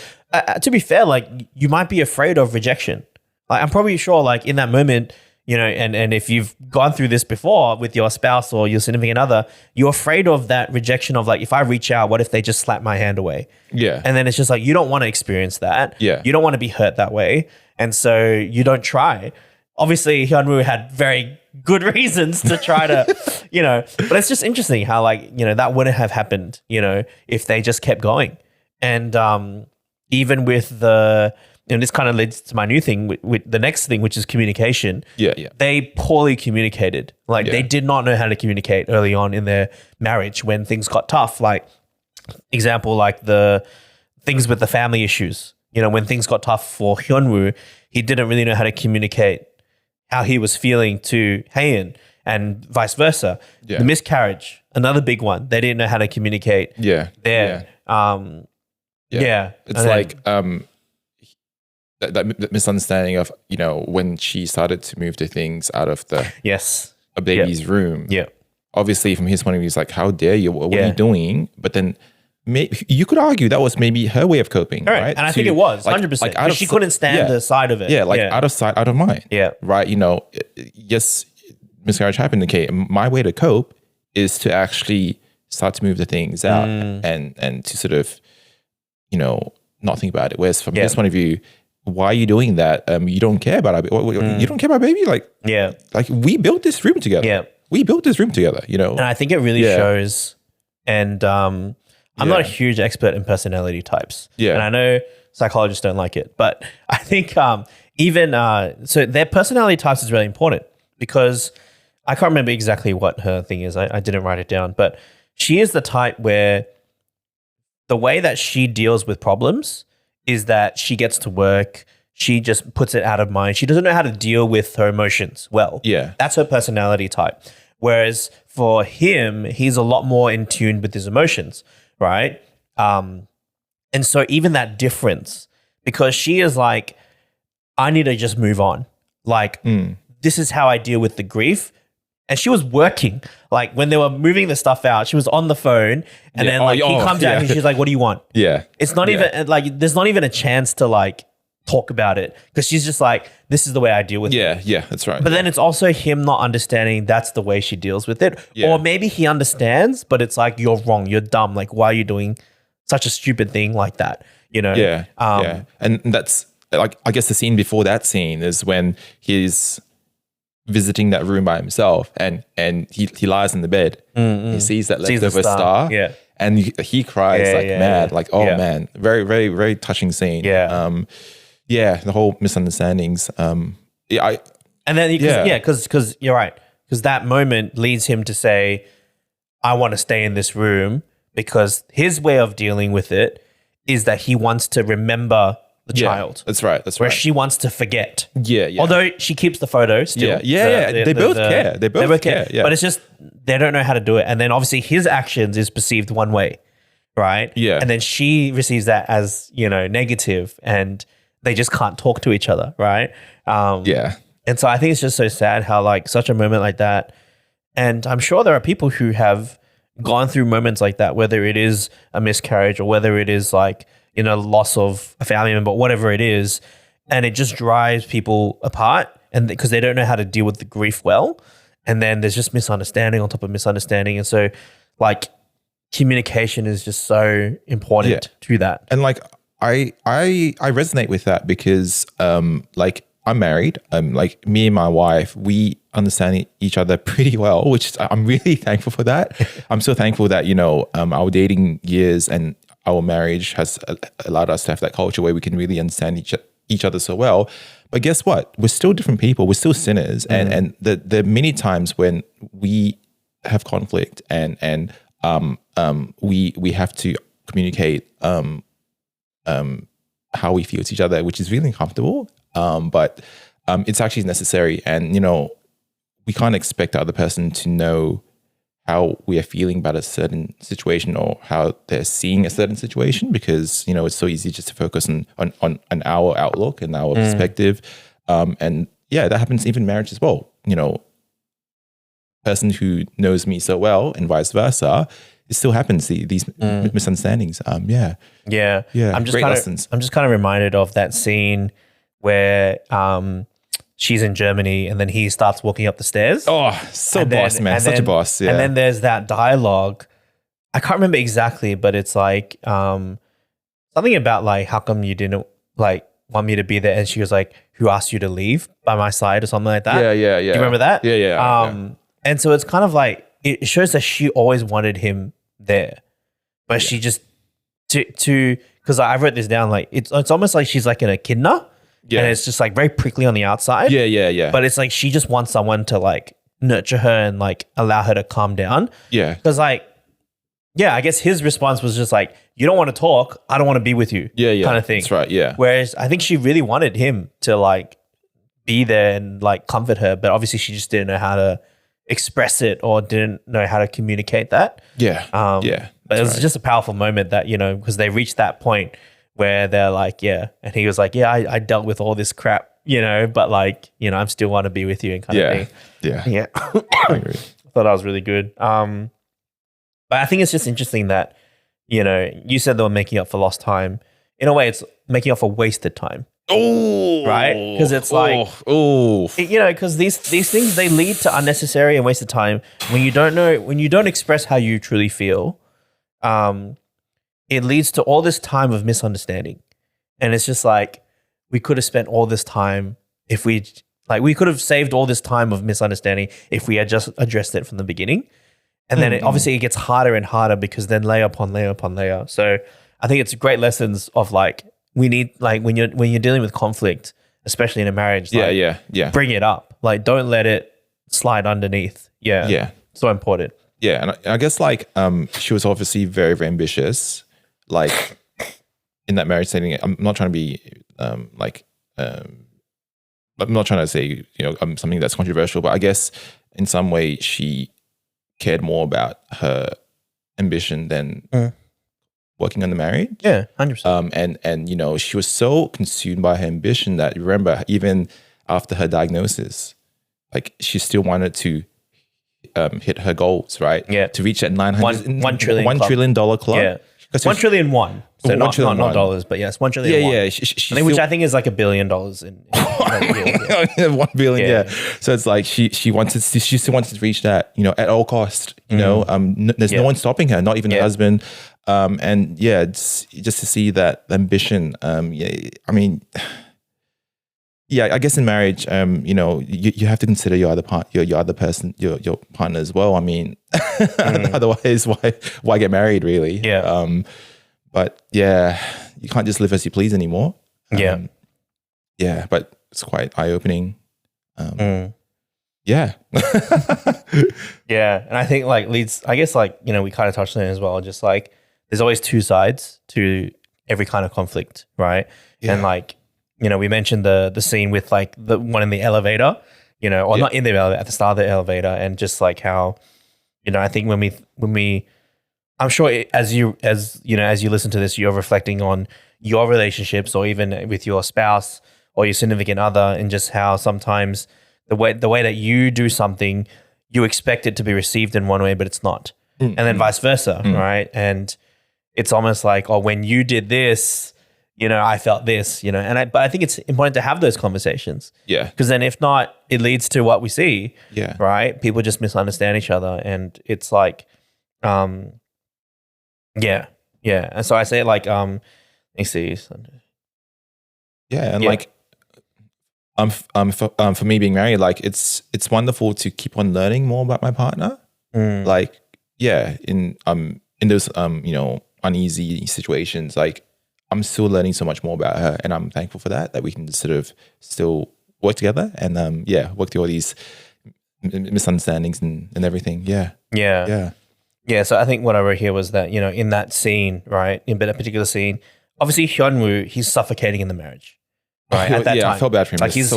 [SPEAKER 1] to be fair, like you might be afraid of rejection. Like, I'm probably sure like in that moment, and if you've gone through this before with your spouse or your significant other, you're afraid of that rejection of like, if I reach out, what if they just slap my hand away?
[SPEAKER 2] Yeah.
[SPEAKER 1] And then it's just like, you don't want to experience that.
[SPEAKER 2] Yeah.
[SPEAKER 1] You don't want to be hurt that way. And so you don't try. Obviously, Hyunwoo had very good reasons to try to, but it's just interesting how like, that wouldn't have happened, if they just kept going. And even with this kind of leads to my new thing with the next thing, which is communication.
[SPEAKER 2] Yeah.
[SPEAKER 1] They poorly communicated. Like they did not know how to communicate early on in their marriage when things got tough. Like example, like the things with the family issues. When things got tough for Hyunwoo, he didn't really know how to communicate how he was feeling to Haein and vice versa. Yeah. The miscarriage, another big one. They didn't know how to communicate.
[SPEAKER 2] Yeah.
[SPEAKER 1] There.
[SPEAKER 2] Yeah. It's like that misunderstanding of, when she started to move the things out of a baby's room.
[SPEAKER 1] Yeah.
[SPEAKER 2] Obviously, from his point of view, it's like, how dare you? What are you doing? But then you could argue that was maybe her way of coping, right?
[SPEAKER 1] And I think it was 100%. Like she couldn't stand the side of it.
[SPEAKER 2] Yeah, out of sight, out of mind.
[SPEAKER 1] Yeah.
[SPEAKER 2] Right. Yes, miscarriage happened. Okay. My way to cope is to actually start to move the things out and to sort of, not think about it. Whereas from his point of view, why are you doing that? You don't care about you don't care about baby? Like we built this room together.
[SPEAKER 1] Yeah.
[SPEAKER 2] We built this room together, And
[SPEAKER 1] I think it really shows. And I'm not a huge expert in personality types.
[SPEAKER 2] Yeah.
[SPEAKER 1] And I know psychologists don't like it, but I think so their personality types is really important because I can't remember exactly what her thing is. I didn't write it down, but she is the type where the way that she deals with problems is that she gets to work, she just puts it out of mind. She doesn't know how to deal with her emotions well.
[SPEAKER 2] Yeah.
[SPEAKER 1] That's her personality type. Whereas for him, he's a lot more in tune with his emotions, right? And so even that difference, because she is like, I need to just move on. Like, this is how I deal with the grief. And she was working. Like when they were moving the stuff out, she was on the phone and then like he comes out and she's like, what do you want?
[SPEAKER 2] Yeah.
[SPEAKER 1] It's not even like, there's not even a chance to like talk about it because she's just like, this is the way I deal with it.
[SPEAKER 2] Yeah, that's right.
[SPEAKER 1] But then it's also him not understanding that's the way she deals with it.
[SPEAKER 2] Yeah.
[SPEAKER 1] Or maybe he understands, but it's like, you're wrong. You're dumb. Like, why are you doing such a stupid thing like that?
[SPEAKER 2] Yeah. And that's like, I guess the scene before that scene is when he's visiting that room by himself and he lies in the bed. He sees that leftover star.
[SPEAKER 1] Yeah.
[SPEAKER 2] And he cries mad. Like, oh man, very, very, very touching scene.
[SPEAKER 1] Yeah.
[SPEAKER 2] The whole misunderstandings.
[SPEAKER 1] And then because you're right, because that moment leads him to say, I want to stay in this room because his way of dealing with it is that he wants to remember the child.
[SPEAKER 2] That's right.
[SPEAKER 1] Where she wants to forget.
[SPEAKER 2] Yeah.
[SPEAKER 1] Although she keeps the photo still.
[SPEAKER 2] They both care. They both care. Yeah.
[SPEAKER 1] But it's just they don't know how to do it. And then obviously his actions is perceived one way, right?
[SPEAKER 2] Yeah.
[SPEAKER 1] And then she receives that as, negative, and they just can't talk to each other, right? And so I think it's just so sad how like such a moment like that. And I'm sure there are people who have gone through moments like that, whether it is a miscarriage or whether it is like, loss of a family member, whatever it is. And it just drives people apart, and because they don't know how to deal with the grief well. And then there's just misunderstanding on top of misunderstanding. And so like communication is just so important to that.
[SPEAKER 2] And like, I resonate with that because like I'm married. Like me and my wife, we understand each other pretty well, which I'm really thankful for that. I'm so thankful that, our dating years and our marriage has allowed us to have that culture where we can really understand each other so well. But guess what? We're still different people. We're still sinners. And the many times when we have conflict and we have to communicate how we feel to each other, which is really uncomfortable. But it's actually necessary. And, we can't expect the other person to know how we are feeling about a certain situation or how they're seeing a certain situation, because, it's so easy just to focus on our outlook and our perspective. And yeah, that happens even in marriage as well. Person who knows me so well and vice versa, it still happens, these misunderstandings.
[SPEAKER 1] Yeah. I'm just kind of reminded of that scene where she's in Germany and then he starts walking up the stairs.
[SPEAKER 2] Oh, so boss, man. Such a boss. Yeah.
[SPEAKER 1] And then there's that dialogue. I can't remember exactly, but it's like something about like, how come you didn't like want me to be there? And she was like, who asked you to leave by my side or something like that?
[SPEAKER 2] Yeah.
[SPEAKER 1] Do you remember that?
[SPEAKER 2] Yeah.
[SPEAKER 1] And so it's kind of like, it shows that she always wanted him there, but she just because I wrote this down, like it's almost like she's like an echidna. Yeah. And it's just like very prickly on the outside.
[SPEAKER 2] Yeah.
[SPEAKER 1] But it's like she just wants someone to like nurture her and like allow her to calm down.
[SPEAKER 2] Yeah.
[SPEAKER 1] Because like, I guess his response was just like, you don't want to talk, I don't want to be with you.
[SPEAKER 2] Yeah.
[SPEAKER 1] Kind of thing.
[SPEAKER 2] That's right. Yeah.
[SPEAKER 1] Whereas I think she really wanted him to like be there and like comfort her, but obviously she just didn't know how to express it or didn't know how to communicate that.
[SPEAKER 2] Yeah.
[SPEAKER 1] But it was just a powerful moment that, because they reached that point where they're like, and he was like, I dealt with all this crap, but like, I'm still want to be with you and kind of thing.
[SPEAKER 2] Yeah.
[SPEAKER 1] I agree. I thought that was really good. But I think it's just interesting that, you said they were making up for lost time. In a way, it's making up for wasted time.
[SPEAKER 2] Oh,
[SPEAKER 1] right? Because it's like, because these things, they lead to unnecessary and wasted time when you don't express how you truly feel. It leads to all this time of misunderstanding, and it's just like we could have spent all this time if we could have saved all this time of misunderstanding if we had just addressed it from the beginning. And then obviously it gets harder and harder because then layer upon layer upon layer. So I think it's great lessons of like, we need, like when you're dealing with conflict, especially in a marriage, like, bring it up. Like, don't let it slide underneath. Yeah. So important.
[SPEAKER 2] Yeah. And I guess like she was obviously very, very ambitious. Like in that marriage setting, I'm not trying to be I'm not trying to say, something that's controversial, but I guess in some way she cared more about her ambition than working on the marriage.
[SPEAKER 1] Yeah, 100%.
[SPEAKER 2] And she was so consumed by her ambition that, remember, even after her diagnosis, like she still wanted to hit her goals, right?
[SPEAKER 1] Yeah.
[SPEAKER 2] To reach that $1 trillion club.
[SPEAKER 1] Yeah. 1 trillion won. So not dollars, but yes, 1 trillion won.
[SPEAKER 2] Yeah.
[SPEAKER 1] Which I think is like $1 billion in
[SPEAKER 2] 1 billion. Yeah. So it's like she still wanted to reach that, at all cost. There's no one stopping her, not even her husband. It's just to see that ambition. I guess in marriage, you have to consider your other person, your partner as well. I mean, otherwise, why get married, really?
[SPEAKER 1] Yeah.
[SPEAKER 2] But yeah, you can't just live as you please anymore.
[SPEAKER 1] Yeah.
[SPEAKER 2] But it's quite eye opening. Yeah.
[SPEAKER 1] Yeah, and I think like leads. I guess like we kind of touched on it as well. Just like there's always two sides to every kind of conflict, right?
[SPEAKER 2] Yeah.
[SPEAKER 1] And like we mentioned the scene with like the one in the elevator, or not in the elevator, at the start of the elevator, and just like how I think when we I'm sure as you listen to this, you're reflecting on your relationships or even with your spouse or your significant other, and just how sometimes the way that you do something, you expect it to be received in one way, but it's not. And then vice versa, right? And it's almost like, oh, when you did this, I felt this, but I think it's important to have those conversations.
[SPEAKER 2] Yeah.
[SPEAKER 1] Because then if not, it leads to what we see.
[SPEAKER 2] Yeah.
[SPEAKER 1] Right? People just misunderstand each other. And it's like, yeah. And so I say like, let me see.
[SPEAKER 2] Yeah. And like, for me being married, like it's wonderful to keep on learning more about my partner. Like, yeah, in those uneasy situations, like I'm still learning so much more about her, and I'm thankful for that we can sort of still work together and work through all these misunderstandings and everything.
[SPEAKER 1] Yeah. So I think what I wrote here was that in that scene, right, in that particular scene, obviously Hyunwoo, he's suffocating in the marriage. Right, at that time.
[SPEAKER 2] I felt bad for him.
[SPEAKER 1] Like he's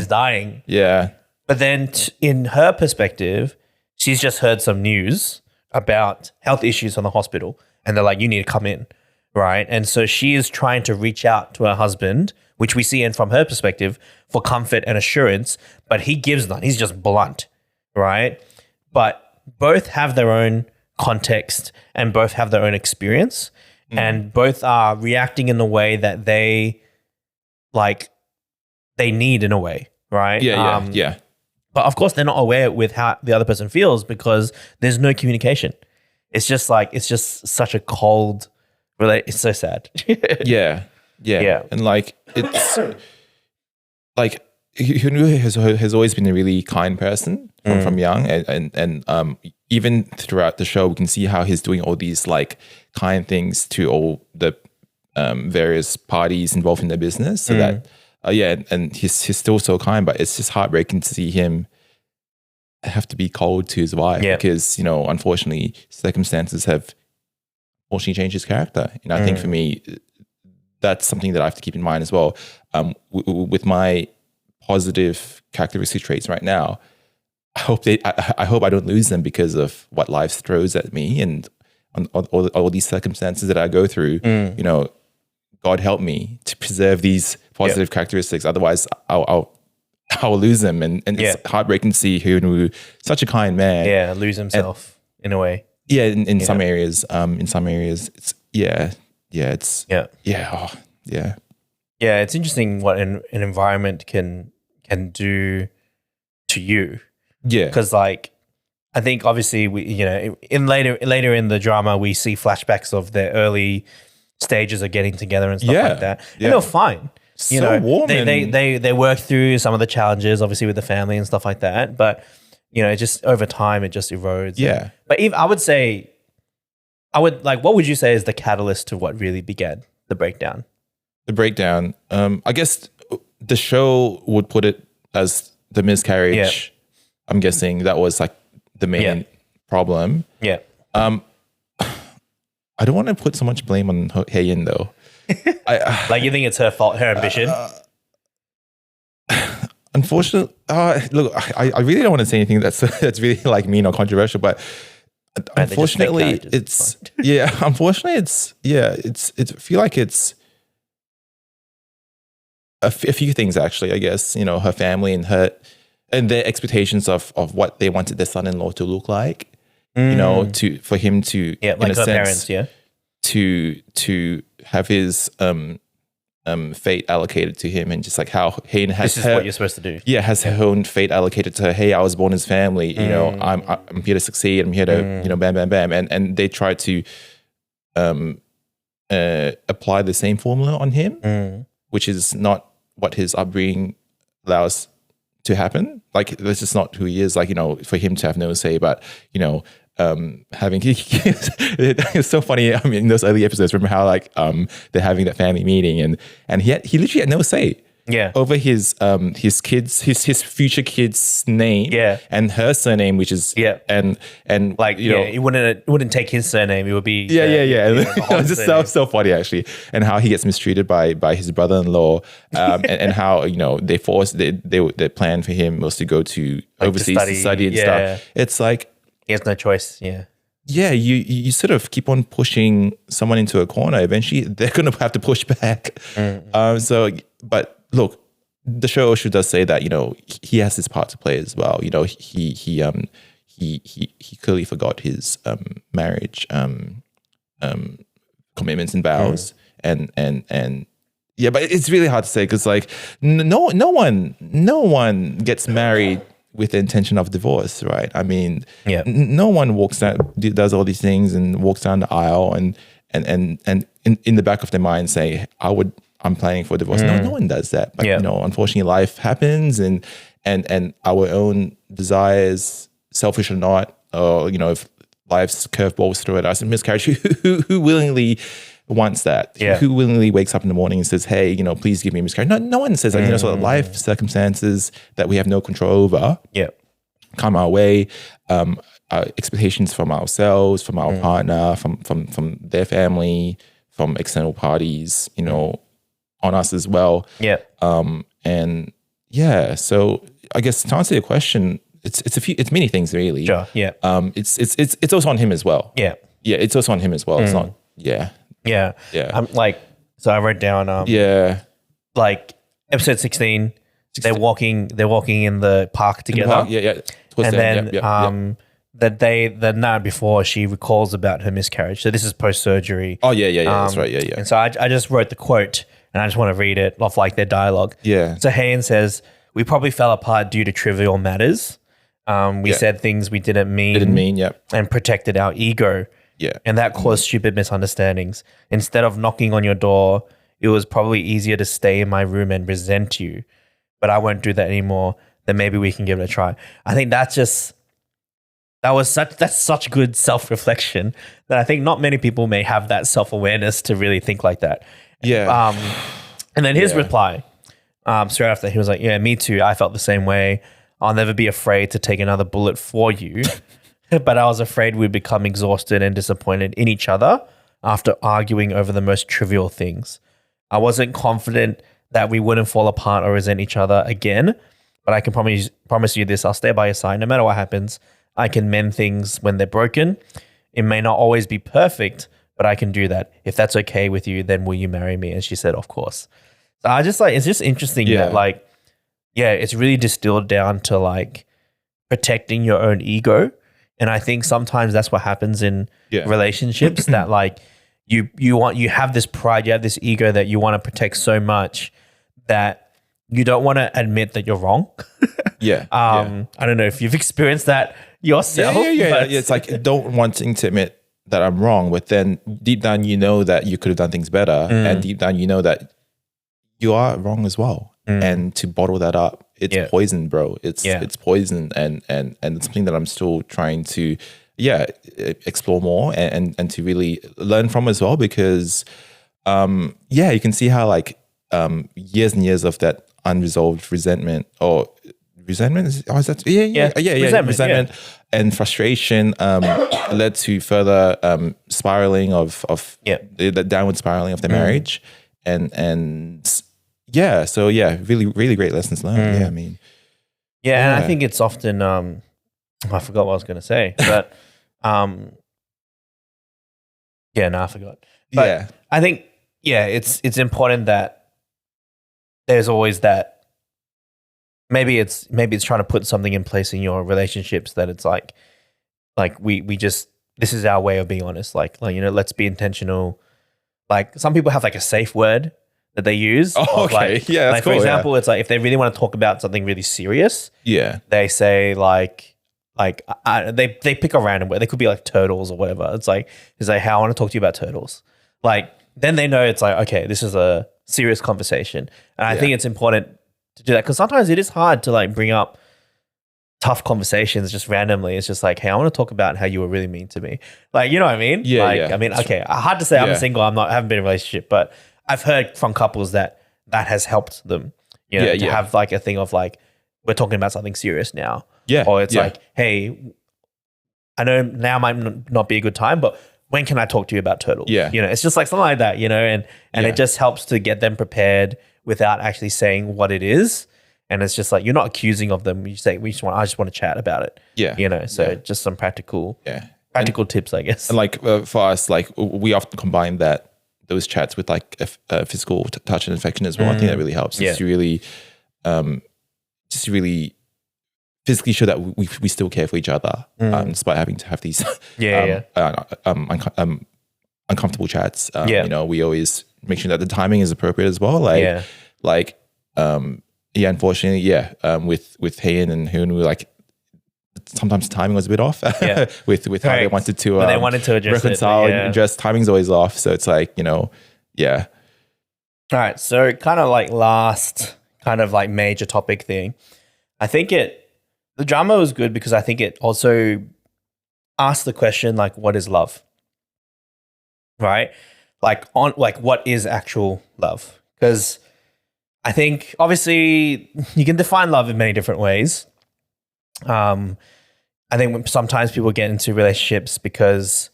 [SPEAKER 1] dying.
[SPEAKER 2] Yeah.
[SPEAKER 1] But then in her perspective, she's just heard some news about health issues on the hospital, and they're like, you need to come in, right? And so she is trying to reach out to her husband, which we see in from her perspective, for comfort and assurance, but he gives none. He's just blunt, right? But both have their own context and both have their own experience, and both are reacting in the way that they need in a way, right?
[SPEAKER 2] Yeah.
[SPEAKER 1] But of course, they're not aware with how the other person feels because there's no communication. It's just such a cold. It's so sad.
[SPEAKER 2] Yeah. And like it's like Hyunwoo has always been a really kind person from young, and even throughout the show, we can see how he's doing all these like kind things to all the various parties involved in the business, so that and he's still so kind, but it's just heartbreaking to see him have to be cold to his wife because unfortunately circumstances have unfortunately changed his character. And I think for me, that's something that I have to keep in mind as well. With my positive characteristic traits right now, I hope I don't lose them because of what life throws at me and all these circumstances that I go through. God help me to preserve these positive characteristics. Otherwise, I'll lose them. And it's heartbreaking to see Hyunwoo, such a kind man.
[SPEAKER 1] Yeah, lose himself in a way.
[SPEAKER 2] Yeah, in some areas. In some areas, it's it's
[SPEAKER 1] it's interesting what an environment can do to you.
[SPEAKER 2] Yeah,
[SPEAKER 1] because like I think obviously we in later in the drama we see flashbacks of their early stages of getting together and stuff like that, and they were fine.
[SPEAKER 2] Warm.
[SPEAKER 1] They work through some of the challenges, obviously with the family and stuff like that. But just over time, it just erodes.
[SPEAKER 2] Yeah.
[SPEAKER 1] But I would say, what would you say is the catalyst to what really began the breakdown?
[SPEAKER 2] The breakdown. I guess the show would put it as the miscarriage.
[SPEAKER 1] Yeah.
[SPEAKER 2] I'm guessing that was like the main problem.
[SPEAKER 1] Yeah.
[SPEAKER 2] I don't want to put so much blame on Haein though.
[SPEAKER 1] Like you think it's her fault, her ambition?
[SPEAKER 2] Unfortunately, look, I really don't want to say anything that's really like mean or controversial, but unfortunately, it's I feel like it's a few things actually. I guess her family and their expectations of what they wanted their son-in-law to look like. For him to
[SPEAKER 1] like
[SPEAKER 2] in a
[SPEAKER 1] her
[SPEAKER 2] sense,
[SPEAKER 1] parents,
[SPEAKER 2] to have his fate allocated to him, and just like how Haein has
[SPEAKER 1] this is what you're supposed to do.
[SPEAKER 2] Yeah, has her own fate allocated to her. Hey, I was born in his family. I'm here to succeed. I'm here to bam, bam, bam, and they try to apply the same formula on him, which is not what his upbringing allows to happen. Like that's just not who he is. Like for him to have no say, but having it's so funny. In those early episodes, remember how like they're having that family meeting and he literally had no say.
[SPEAKER 1] Yeah.
[SPEAKER 2] over his kids, his future kids' name,
[SPEAKER 1] Yeah.
[SPEAKER 2] and her surname, which is
[SPEAKER 1] Yeah.
[SPEAKER 2] and
[SPEAKER 1] Like,
[SPEAKER 2] you know,
[SPEAKER 1] it wouldn't take his surname. It would be
[SPEAKER 2] yeah.
[SPEAKER 1] the
[SPEAKER 2] It
[SPEAKER 1] whole
[SPEAKER 2] was just
[SPEAKER 1] surname.
[SPEAKER 2] so funny actually, and how he gets mistreated by his brother-in-law, and how their plan for him was to go to overseas to study and stuff. It's like,
[SPEAKER 1] He has no choice. Yeah.
[SPEAKER 2] yeah, you sort of keep on pushing someone into a corner. Eventually, they're going to have to push back. But look, the show also does say that he has his part to play as well. He clearly forgot his marriage commitments and vows, and yeah, but it's really hard to say because like no one gets married with the intention of divorce, right? I mean, no one walks down, does all these things and walks down the aisle and in the back of their mind say, I'm planning for divorce. No one does that. But unfortunately, life happens, and our own desires, selfish or not, or if life's curveballs throw at us and miscarriage, who willingly wants that? Who willingly wakes up in the morning and says, hey, please give me a miscarriage? No one says that. So life circumstances that we have no control over come our way. Expectations from ourselves, from our partner, from their family, from external parties, on us as well. And so I guess to answer your question, it's many things really.
[SPEAKER 1] Sure. Yeah.
[SPEAKER 2] It's also on him as well. Yeah. It's also on him as well. It's not. Yeah.
[SPEAKER 1] I'm so I wrote down. Like episode 16, they're walking in the park together. And then the night before, she recalls about her miscarriage. So this is post surgery.
[SPEAKER 2] That's right.
[SPEAKER 1] And so I just wrote the quote, and I just want to read it off like their dialogue. So Hayan says, "We probably fell apart due to trivial matters. We said things we didn't mean, and protected our ego. And that caused stupid misunderstandings. Instead of knocking on your door, it was probably easier to stay in my room and resent you. But I won't do that anymore. Then maybe we can give it a try." I think that's such good self-reflection that I think not many people may have that self-awareness to really think like that. And then his reply, straight after, he was like, "Yeah, me too. I felt the same way. I'll never be afraid to take another bullet for you." But I was afraid we'd become exhausted and disappointed in each other after arguing over the most trivial things. I wasn't confident that we wouldn't fall apart or resent each other again, but I can promise you this: I'll stay by your side no matter what happens. I can mend things when they're broken. It may not always be perfect, but I can do that. If that's okay with you, then will you marry me? And she said, of course. So I just it's just interesting that it's really distilled down to protecting your own ego. And I think sometimes that's what happens in relationships that you have this pride, you have this ego that you want to protect so much that you don't want to admit that you're wrong. I don't know if you've experienced that yourself.
[SPEAKER 2] It's like don't wanting to admit that I'm wrong, but then deep down you know that you could have done things better, and deep down you know that you are wrong as well. And to bottle that up, it's poison, bro. It's poison, and it's something that I'm still trying to explore more and to really learn from as well, because you can see how years and years of that unresolved resentment resentment and frustration led to further spiraling of the downward spiraling of the marriage, really, really great lessons learned. I mean,
[SPEAKER 1] and I think it's often I forgot what I was going to say, but I forgot. But I think it's important that there's always that. Maybe it's trying to put something in place in your relationships that it's like we just, this is our way of being honest. Let's be intentional. Like some people have a safe word that they use.
[SPEAKER 2] Oh, okay. That's cool.
[SPEAKER 1] For example, it's if they really want to talk about something really serious. They say they pick a random word. They could be turtles or whatever. It's like, hey, I want to talk to you about turtles. Then they know it's okay, this is a serious conversation. And I think it's important to do that, because sometimes it is hard to bring up tough conversations just randomly. It's just hey, I want to talk about how you were really mean to me. You know what I mean? I mean, okay, hard to say. I'm single. I haven't been in a relationship, but I've heard from couples that has helped them. You know,
[SPEAKER 2] Yeah,
[SPEAKER 1] to
[SPEAKER 2] yeah.
[SPEAKER 1] have like a thing of like, we're talking about something serious now.
[SPEAKER 2] Yeah,
[SPEAKER 1] Or it's
[SPEAKER 2] yeah.
[SPEAKER 1] like, hey, I know now might not be a good time, but when can I talk to you about turtles?
[SPEAKER 2] Yeah.
[SPEAKER 1] You know, it's just like something like that, you know, and
[SPEAKER 2] Yeah.
[SPEAKER 1] it just helps to get them prepared without actually saying what it is. And it's just like, you're not accusing of them. You say, I just want to chat about it.
[SPEAKER 2] Yeah.
[SPEAKER 1] You know, so
[SPEAKER 2] Yeah.
[SPEAKER 1] just some practical
[SPEAKER 2] Yeah.
[SPEAKER 1] tips, I guess.
[SPEAKER 2] And like for us, like we often combine those chats with like physical touch and affection as well. I think that really helps.
[SPEAKER 1] Yeah.
[SPEAKER 2] Just to really, just to really physically show that we still care for each other, despite having to have these uncomfortable chats.
[SPEAKER 1] Yeah.
[SPEAKER 2] You know, we always make sure that the timing is appropriate as well. Like, unfortunately, with Heian and Hoon, we like sometimes timing was a bit off with how they wanted to
[SPEAKER 1] When they wanted to address
[SPEAKER 2] reconcile
[SPEAKER 1] it,
[SPEAKER 2] and address timing's always off. So it's like, you know, yeah.
[SPEAKER 1] All right. So kind of like last kind of like major topic thing. I think the drama was good because I think it also asked the question like, what is love? Right? Like what is actual love? Because I think obviously you can define love in many different ways. I think sometimes people get into relationships because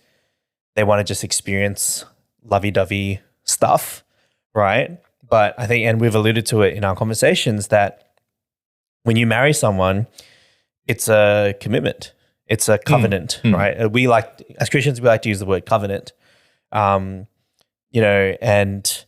[SPEAKER 1] they want to just experience lovey-dovey stuff, right? But I think, and we've alluded to it in our conversations, that when you marry someone, it's a commitment. It's a covenant, right? We like, as Christians, we like to use the word covenant. You know, and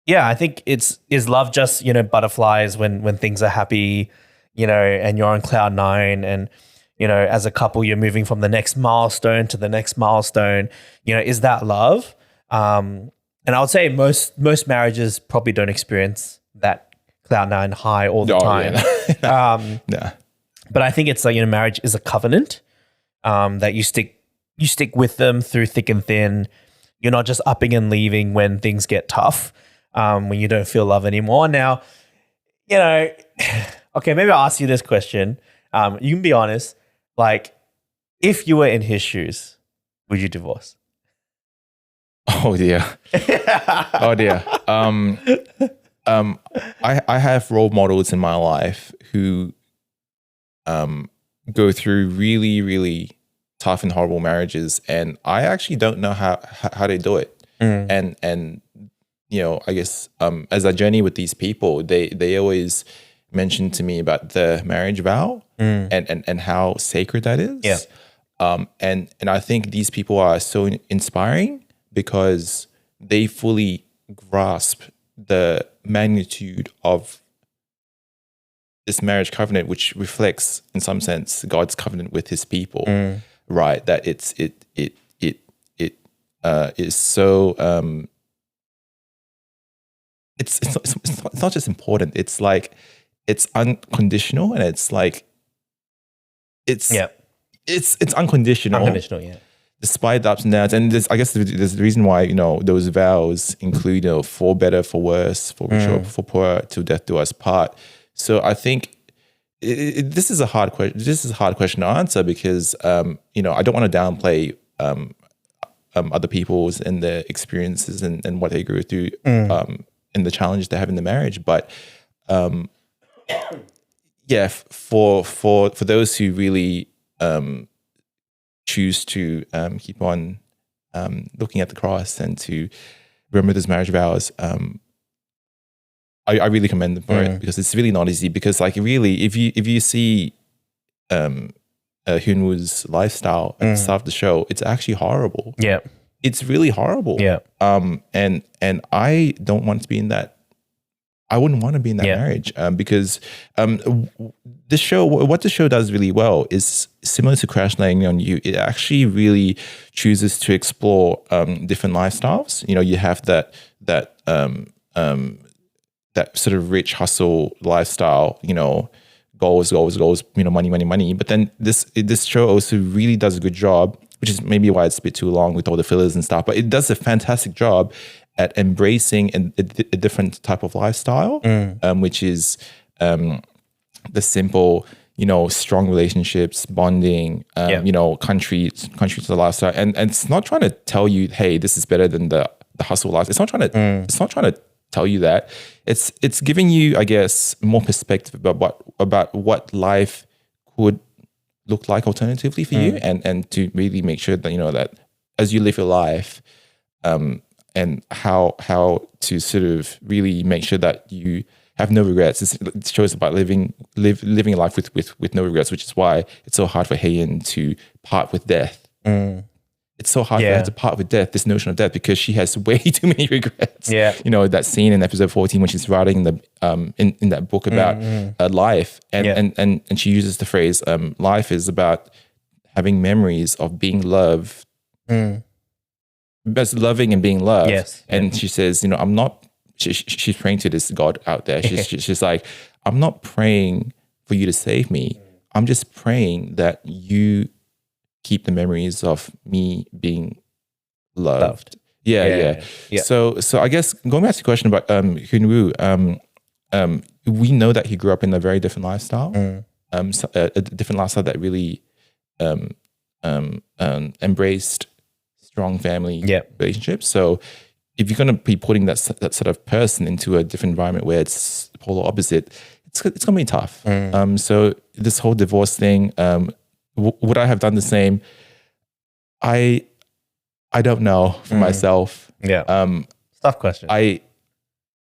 [SPEAKER 1] yeah, I think is love just, you know, butterflies when things are happy, you know, and you're on cloud nine, and, you know, as a couple, you're moving from the next milestone to the next milestone, you know, is that love? And I would say most marriages probably don't experience that cloud nine high all the time.
[SPEAKER 2] Yeah.
[SPEAKER 1] But I think it's like, you know, marriage is a covenant that you stick with them through thick and thin. You're not just upping and leaving when things get tough, when you don't feel love anymore. Now, you know, okay, maybe I'll ask you this question. You can be honest. Like, if you were in his shoes, would you divorce?
[SPEAKER 2] Oh dear. Oh dear. I have role models in my life who go through really, really tough and horrible marriages, and I actually don't know how they do it. And you know, I guess as I journey with these people, they always mention to me about the marriage vow and how sacred that is.
[SPEAKER 1] Yeah.
[SPEAKER 2] And I think these people are so inspiring because they fully grasp the magnitude of this marriage covenant, which reflects, in some sense, God's covenant with His people, right? That it is so. It's not just important. It's like it's unconditional, and it's like it's unconditional.
[SPEAKER 1] Unconditional, yeah.
[SPEAKER 2] Despite the ups and downs, and I guess there's the reason why, you know, those vows include, you know, for better, for worse, for richer, for poorer, till death do us part. So I think this is a hard question. This is a hard question to answer because you know, I don't want to downplay other people's and their experiences and what they go through and the challenges they have in the marriage, but yeah, for those who really choose to keep on looking at the cross and to remember those marriage vows, I really commend them for it, because it's really not easy. Because like, really, if you see Hyunwoo's lifestyle at the start of the show, it's actually horrible.
[SPEAKER 1] Yeah,
[SPEAKER 2] it's really horrible.
[SPEAKER 1] Yeah.
[SPEAKER 2] And I don't want to be in that. I wouldn't want to be in that marriage, because this show, what the show does really well is similar to Crash Landing on You. It actually really chooses to explore different lifestyles. You know, you have that sort of rich hustle lifestyle. You know, goals. You know, money. But then this show also really does a good job, which is maybe why it's a bit too long with all the fillers and stuff. But it does a fantastic job at embracing a different type of lifestyle, which is the simple, you know, strong relationships, bonding, you know, country to the lifestyle, and it's not trying to tell you, hey, this is better than the hustle life. It's not trying to tell you that. It's giving you, I guess, more perspective about what life could look like alternatively for you, and to really make sure that that as you live your life, and how to sort of really make sure that you have no regrets. It shows about living a life with no regrets, which is why it's so hard for Heian to part with death. It's so hard for her to part with death, this notion of death, because she has way too many regrets.
[SPEAKER 1] Yeah.
[SPEAKER 2] That scene in episode 14 when she's writing in that book about life, and she uses the phrase, life is about having memories of being loved, as loving and being loved.
[SPEAKER 1] Yes.
[SPEAKER 2] And she says, I'm not, she's praying to this God out there. She's like, I'm not praying for you to save me. I'm just praying that you keep the memories of me being loved. Yeah. So I guess going back to the question about Hyun-woo, we know that he grew up in a very different lifestyle, a different lifestyle that really embraced strong family relationships. So if you're going to be putting that sort of person into a different environment where it's the polar opposite, it's going to be tough. So this whole divorce thing, would I have done the same? I don't know for myself.
[SPEAKER 1] Yeah. Tough question.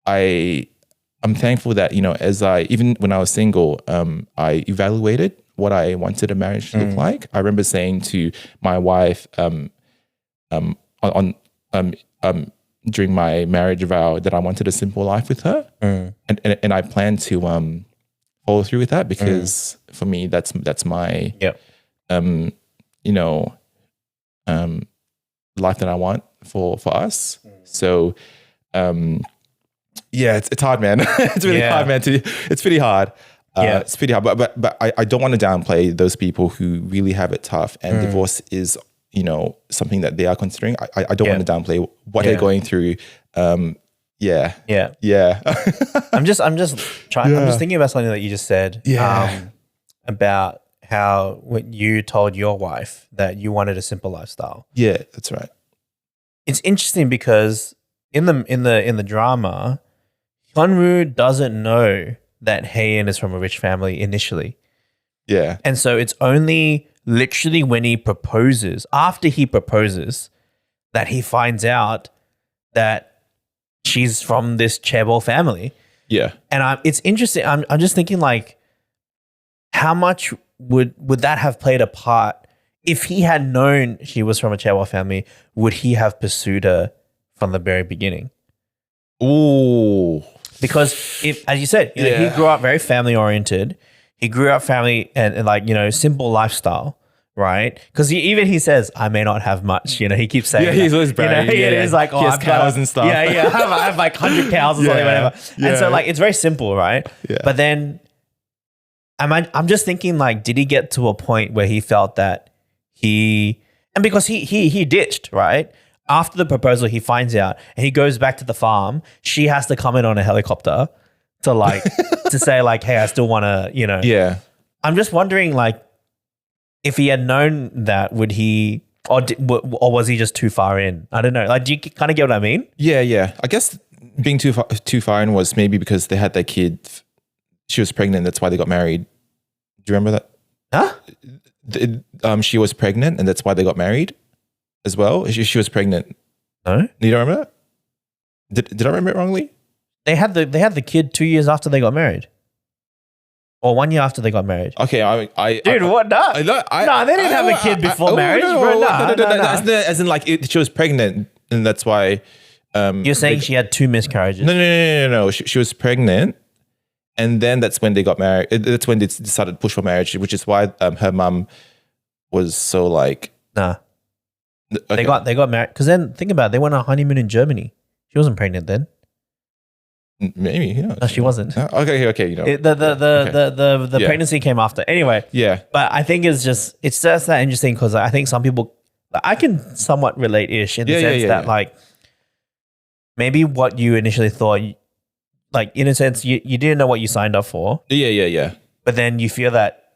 [SPEAKER 2] I'm thankful that, as even when I was single, I evaluated what I wanted a marriage to look like. I remember saying to my wife, during my marriage vow, that I wanted a simple life with her, and I plan to follow through with that, because for me that's my life that I want for us. So it's hard, man. It's really hard, man. It's pretty hard. It's pretty hard, but I don't want to downplay those people who really have it tough, and divorce is something that they are considering. I don't want to downplay what they're going through. I'm just thinking about something that you just said. About how when you told your wife that you wanted a simple lifestyle. Yeah, that's right.
[SPEAKER 1] It's interesting because in the drama, Hyun-woo doesn't know that Haein is from a rich family initially.
[SPEAKER 2] Yeah.
[SPEAKER 1] And so it's only literally when he proposes, after he proposes, that he finds out that she's from this chaebol family.
[SPEAKER 2] Yeah.
[SPEAKER 1] And it's interesting. I'm just thinking, like, how much would that have played a part if he had known she was from a chaebol family? Would he have pursued her from the very beginning?
[SPEAKER 2] Ooh.
[SPEAKER 1] Because if, as you said, he grew up very family oriented. He grew up family and like, simple lifestyle, right? Because he says, I may not have much. He keeps saying,
[SPEAKER 2] he's always bragging.
[SPEAKER 1] He's like,
[SPEAKER 2] he has cows and stuff.
[SPEAKER 1] I have like 100 cows or something, whatever. And so like, it's very simple, right?
[SPEAKER 2] Yeah.
[SPEAKER 1] But then I'm just thinking, like, did he get to a point where he felt that because he ditched, right? After the proposal, he finds out and he goes back to the farm. She has to come in on a helicopter to to say like, hey, I still want to,
[SPEAKER 2] Yeah.
[SPEAKER 1] I'm just wondering, like, if he had known that, would he, or was he just too far in? I don't know. Like, do you kind of get what I mean?
[SPEAKER 2] Yeah. I guess being too far in was maybe because they had their kid. She was pregnant. That's why they got married. Do you remember that?
[SPEAKER 1] Huh?
[SPEAKER 2] She was pregnant, and that's why they got married as well. She was pregnant.
[SPEAKER 1] No?
[SPEAKER 2] You don't remember that? Did I remember it wrongly?
[SPEAKER 1] They had the kid 2 years after they got married. Or 1 year after they got married.
[SPEAKER 2] Okay,
[SPEAKER 1] Dude, what? No, they didn't have a kid before marriage.
[SPEAKER 2] No. As in, like, she was pregnant, and that's why.
[SPEAKER 1] You're saying she had 2 miscarriages?
[SPEAKER 2] No. She was pregnant, and then that's when they got married. That's when they decided to push for marriage, which is why her mum was so like.
[SPEAKER 1] Nah.
[SPEAKER 2] Okay.
[SPEAKER 1] They got married because then think about it, they went on a honeymoon in Germany. She wasn't pregnant then.
[SPEAKER 2] Maybe, yeah.
[SPEAKER 1] No, she wasn't.
[SPEAKER 2] Okay.
[SPEAKER 1] The pregnancy came after. Anyway.
[SPEAKER 2] Yeah.
[SPEAKER 1] But I think it's just that interesting because I think some people, I can somewhat relate-ish in the sense that like maybe what you initially thought, like in a sense, you didn't know what you signed up for.
[SPEAKER 2] Yeah.
[SPEAKER 1] But then you feel that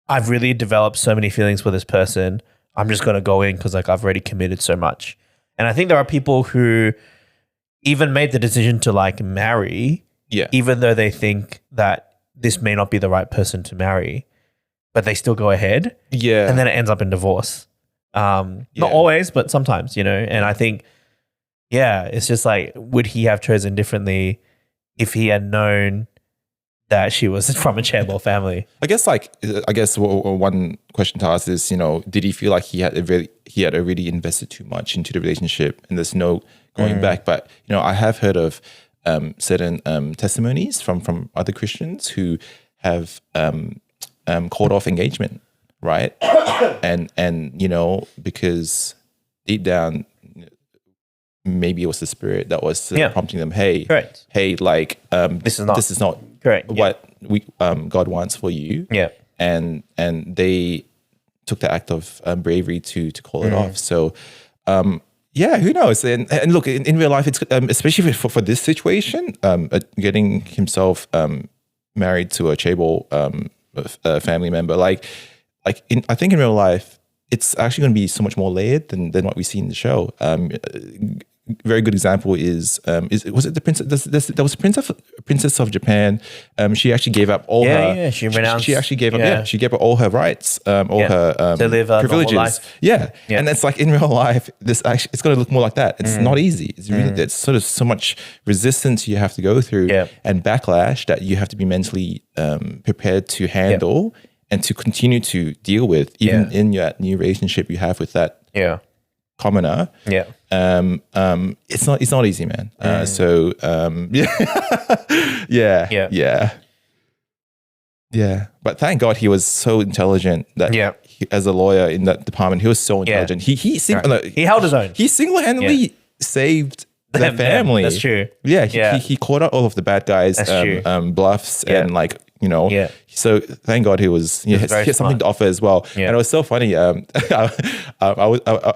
[SPEAKER 1] I've really developed so many feelings for this person. I'm just going to go in because like I've already committed so much. And I think there are people who even made the decision to like marry,
[SPEAKER 2] Yeah.
[SPEAKER 1] even though they think that this may not be the right person to marry, but they still go ahead.
[SPEAKER 2] Yeah.
[SPEAKER 1] And then it ends up in divorce. Not always, but sometimes, you know. And I think, it's just like, would he have chosen differently if he had known that she was from a chaebol family?
[SPEAKER 2] I guess one question to ask is, you know, did he feel like he had already invested too much into the relationship and there's no going back? But, you know, I have heard of certain testimonies from other Christians who have called off engagement, right? and you know, because deep down, maybe it was the Spirit that was prompting them, hey, like this is not what we God wants for you.
[SPEAKER 1] Yeah.
[SPEAKER 2] And they took the act of bravery to call it off. So who knows? And look, in real life, it's especially for this situation, getting himself married to a chaebol family member, I think in real life, it's actually going to be so much more layered than what we see in the show. Very good example is was it the princess? There was a princess of Japan. She actually gave up all her.
[SPEAKER 1] Yeah, she renounced.
[SPEAKER 2] She actually gave up. Yeah, she gave up all her rights, all her
[SPEAKER 1] to live a
[SPEAKER 2] privileges.
[SPEAKER 1] life.
[SPEAKER 2] Yeah, and it's like in real life, this actually it's going to look more like that. It's not easy. It's really it's sort of so much resistance you have to go through and backlash that you have to be mentally prepared to handle and to continue to deal with, even in your new relationship you have with that commoner. It's not easy, man. But thank God he was so intelligent that he, as a lawyer in that department, he was so intelligent. He
[SPEAKER 1] held his own.
[SPEAKER 2] He single-handedly saved the family.
[SPEAKER 1] That's true.
[SPEAKER 2] He caught out all of the bad guys, bluffs, and like, you know. So thank God he had something to offer as well. And it was so funny. I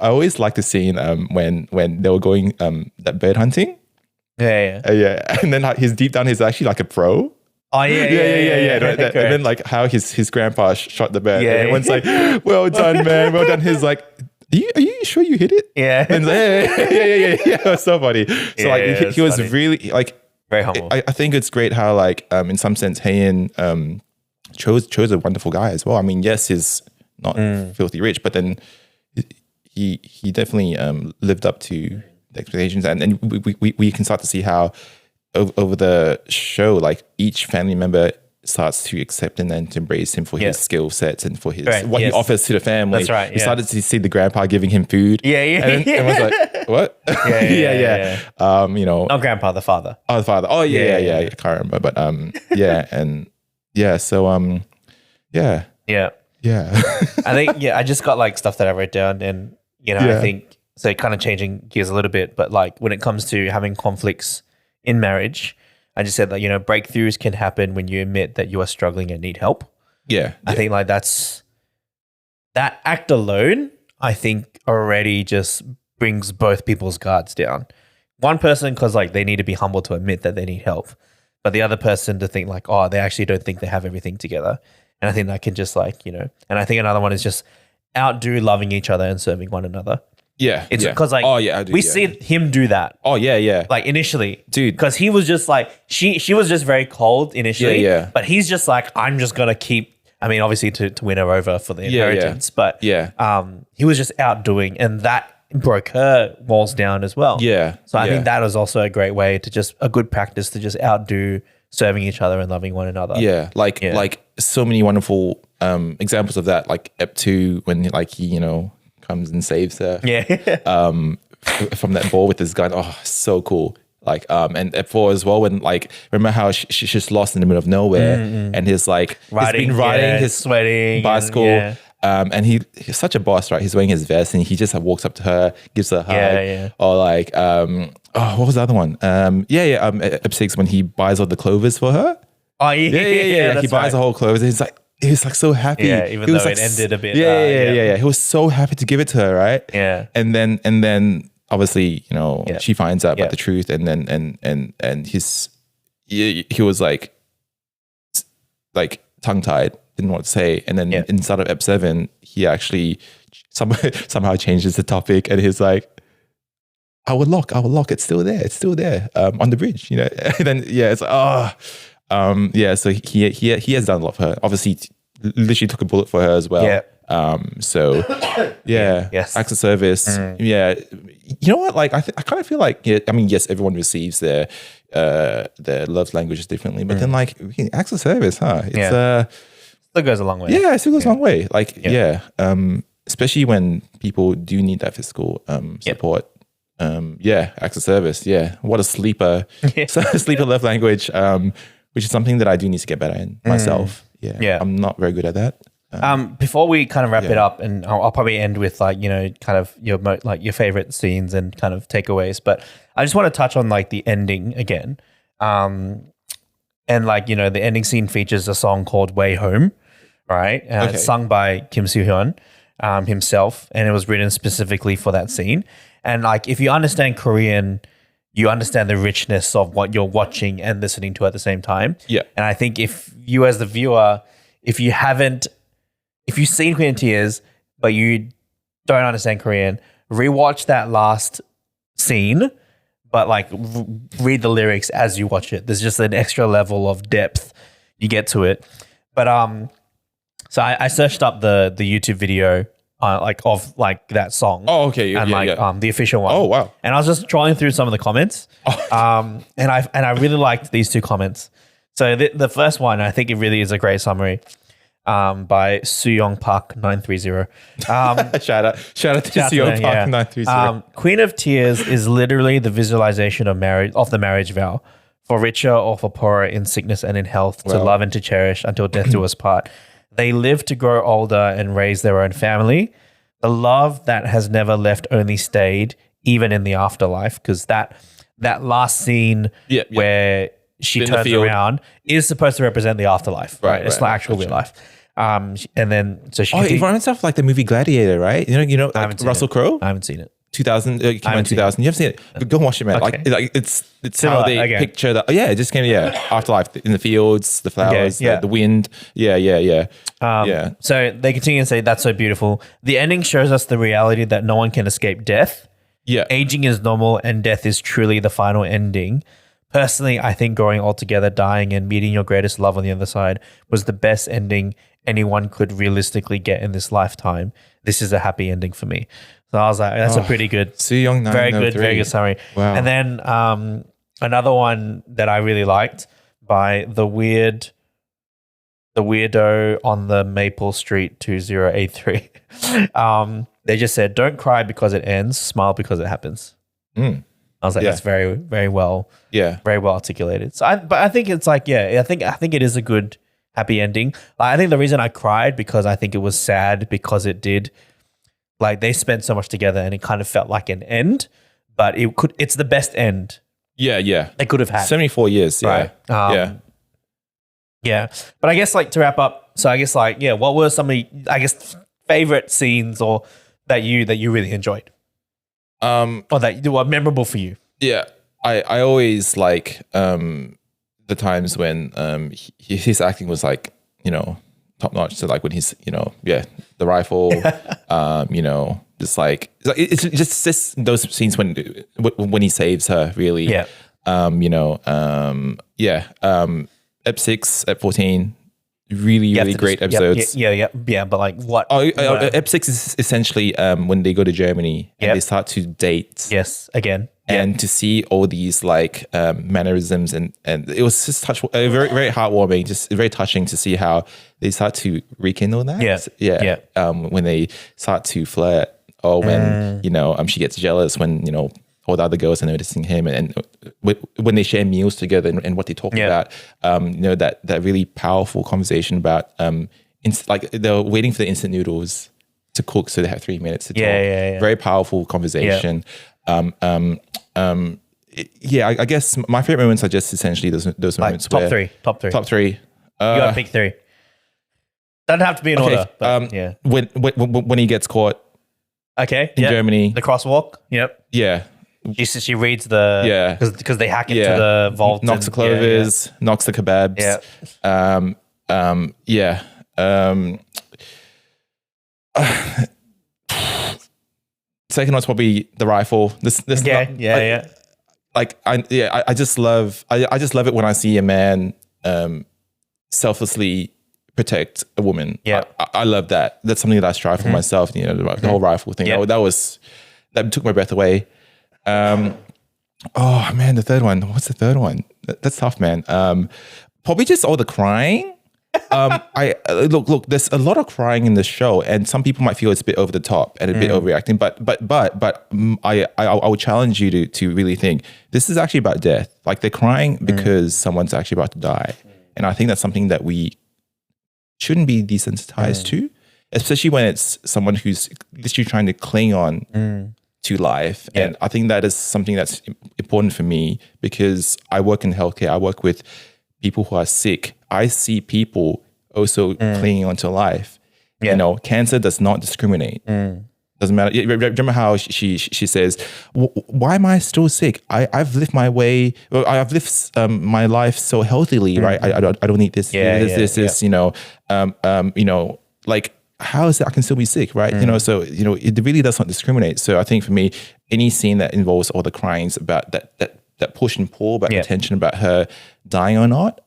[SPEAKER 2] always like the scene when they were going that bird hunting. And then he's deep down, he's actually like a pro.
[SPEAKER 1] Oh yeah.
[SPEAKER 2] And then like how his grandpa shot the bird. And everyone's like, well done, man. Well done. He's like, are you sure you hit it?
[SPEAKER 1] Yeah.
[SPEAKER 2] And like, yeah. It was so funny. So like he was funny. Really like
[SPEAKER 1] very humble.
[SPEAKER 2] I think it's great how like in some sense Heian chose a wonderful guy as well. I mean, yes, he's not filthy rich, but then he definitely lived up to the expectations, and we can start to see how over the show, like each family member starts to accept and then to embrace him for his skill sets and for his what he offers to the family.
[SPEAKER 1] That's right.
[SPEAKER 2] We started to see the grandpa giving him food. And then everyone's like, what? You know,
[SPEAKER 1] not grandpa, the father.
[SPEAKER 2] Oh, the father. Oh yeah. I can't remember, but So
[SPEAKER 1] I think I just got like stuff that I wrote down, and you know, I think so. Kind of changing gears a little bit, but like when it comes to having conflicts in marriage, I just said that, you know, breakthroughs can happen when you admit that you are struggling and need help. I think like that act alone, I think already just brings both people's guards down. One person, because like they need to be humble to admit that they need help, but the other person to think like, oh, they actually don't think they have everything together. And I think that can just like, you know, and I think another one is just outdo loving each other and serving one another. It's because like we see him do that. Like initially,
[SPEAKER 2] dude,
[SPEAKER 1] because he was just like she was just very cold initially. But he's just like, I'm just gonna keep. I mean, obviously to win her over for the inheritance, but he was just outdoing, and that broke her walls down as well. So I think that was also a great way to just a good practice to just outdo serving each other and loving one another.
[SPEAKER 2] Like so many wonderful examples of that. Like Ep 2 when like he, you know, comes and saves her from that ball with his gun. Oh, so cool. Like and Ep 4 as well, when like remember how she's just lost in the middle of nowhere and he's like he's been riding his
[SPEAKER 1] sweating
[SPEAKER 2] bicycle and he's such a boss, right? He's wearing his vest and he just walks up to her, gives her a hug. Or like what was the other one? Ep 6 when he buys all the clovers for her. He buys the whole clovers and he was like so happy.
[SPEAKER 1] Even
[SPEAKER 2] he
[SPEAKER 1] though
[SPEAKER 2] was like,
[SPEAKER 1] it ended a bit.
[SPEAKER 2] He was so happy to give it to her, right? And then obviously, you know, she finds out about the truth, and then and he was like tongue tied, didn't know what to say, and then inside of Ep 7, he actually somehow changes the topic, and he's like, our lock, it's still there, on the bridge, you know. And then it's like, so he has done a lot for her. Obviously, literally took a bullet for her as well.
[SPEAKER 1] Yeah.
[SPEAKER 2] So
[SPEAKER 1] Yes.
[SPEAKER 2] acts of service. Yeah, you know what? Like I kind of feel like, I mean, yes, everyone receives their love languages differently, but then like acts of service, huh? It's
[SPEAKER 1] Still goes a long way.
[SPEAKER 2] yeah, it still goes a long way. Like especially when people do need that physical support. Acts of service. Yeah, what a sleeper, sleeper love language. Which is something that I do need to get better in myself. Yeah, I'm not very good at that.
[SPEAKER 1] Before we kind of wrap it up, and I'll probably end with like, you know, kind of your your favorite scenes and kind of takeaways, but I just want to touch on like the ending again. And like, you know, the ending scene features a song called Way Home, right? It's sung by Kim Soo-hyun himself, and it was written specifically for that scene. And like, if you understand Korean, you understand the richness of what you're watching and listening to at the same time.
[SPEAKER 2] Yeah.
[SPEAKER 1] And I think if you as the viewer, if you've seen Queen of Tears, but you don't understand Korean, rewatch that last scene, but like read the lyrics as you watch it. There's just an extra level of depth you get to it. But so I searched up the YouTube video of that song.
[SPEAKER 2] Oh, okay.
[SPEAKER 1] And the official one.
[SPEAKER 2] Oh, wow.
[SPEAKER 1] And I was just trawling through some of the comments. And I really liked these two comments. So the first one, I think it really is a great summary. By Soo-Yong Park 930.
[SPEAKER 2] Shout out to Soo-Yong Park 930.
[SPEAKER 1] Queen of Tears is literally the visualization of the marriage vow, for richer or for poorer, in sickness and in health, to love and to cherish until death do us part. They live to grow older and raise their own family. The love that has never left only stayed, even in the afterlife, because that last scene where she turns around is supposed to represent the afterlife, right? It's not actual real life. And then so she.
[SPEAKER 2] It reminds me of like the movie Gladiator, right? You know, like Russell Crowe.
[SPEAKER 1] I haven't seen it.
[SPEAKER 2] 2000, came out in 2000. You haven't seen it? But go watch it, man.
[SPEAKER 1] Okay.
[SPEAKER 2] Like it's how they picture that. It just came. Afterlife in the fields, the flowers, the wind.
[SPEAKER 1] So they continue to say that's so beautiful. The ending shows us the reality that no one can escape death.
[SPEAKER 2] Yeah,
[SPEAKER 1] aging is normal, and death is truly the final ending. Personally, I think growing old together, dying, and meeting your greatest love on the other side was the best ending anyone could realistically get in this lifetime. This is a happy ending for me. So I was like, that's a pretty good, very good summary.
[SPEAKER 2] Wow.
[SPEAKER 1] And then another one that I really liked by the weirdo on the Maple Street 2083. They just said, "Don't cry because it ends. Smile because it happens." I was like, that's very, very well, very well articulated. So, I think it's like, I think it is a good happy ending. Like, I think the reason I cried because I think it was sad because it did, like, they spent so much together and it kind of felt like an end, but it's the best end. They could have had
[SPEAKER 2] 74 years,
[SPEAKER 1] right? Yeah. But I guess like to wrap up, so I guess like what were some of the, favorite scenes or that you really enjoyed? Or that were memorable for you?
[SPEAKER 2] Yeah, I always like the times when his acting was like, top notch. So like when he's, the rifle, just like it's just those scenes when he saves her, really.
[SPEAKER 1] Yeah.
[SPEAKER 2] Ep 6, Ep 14. Really great episodes.
[SPEAKER 1] But like what?
[SPEAKER 2] Ep 6 is essentially when they go to Germany and they start to date.
[SPEAKER 1] Yes, again.
[SPEAKER 2] And to see all these like mannerisms and it was just very, very heartwarming, just very touching to see how they start to rekindle that. When they start to flirt or when, she gets jealous when, all the other girls are noticing him and when they share meals together and what they talk about, that really powerful conversation about, like they're waiting for the instant noodles to cook. So they have 3 minutes to talk. Very powerful conversation. I guess my favorite moments are just essentially those moments
[SPEAKER 1] top
[SPEAKER 2] where
[SPEAKER 1] top three. You gotta pick three. Doesn't have to be in order. But
[SPEAKER 2] when he gets caught.
[SPEAKER 1] Okay.
[SPEAKER 2] In Germany,
[SPEAKER 1] the crosswalk. Yep.
[SPEAKER 2] Yeah.
[SPEAKER 1] She reads the because they hack into the vault.
[SPEAKER 2] Knocks the clovers, knocks the kebabs. Second one's probably the rifle. This
[SPEAKER 1] Yeah.
[SPEAKER 2] like I just love it when I see a man selflessly protect a woman.
[SPEAKER 1] Yeah.
[SPEAKER 2] I love that. That's something that I strive for myself. You know, the whole rifle thing.
[SPEAKER 1] Yeah.
[SPEAKER 2] That took my breath away. Oh man, the third one. What's the third one? That's tough, man. Probably just all the crying. I look. There's a lot of crying in the show, and some people might feel it's a bit over the top and a bit overreacting. But I would challenge you to really think this is actually about death. Like they're crying because someone's actually about to die, and I think that's something that we shouldn't be desensitized to, especially when it's someone who's literally trying to cling on to life.
[SPEAKER 1] Yeah.
[SPEAKER 2] And I think that is something that's important for me because I work in healthcare. I work with people who are sick. I see people also clinging onto life.
[SPEAKER 1] Yeah.
[SPEAKER 2] You know, cancer does not discriminate. Doesn't matter. Remember how she says, "Why am I still sick? I've lived my way. I've lived my life so healthily, right? I don't need this. This. You know, like how is it I can still be sick, right? You know, so you know, it really does not discriminate. So I think for me, any scene that involves all the cryings about that push and pull about the tension about her dying or not.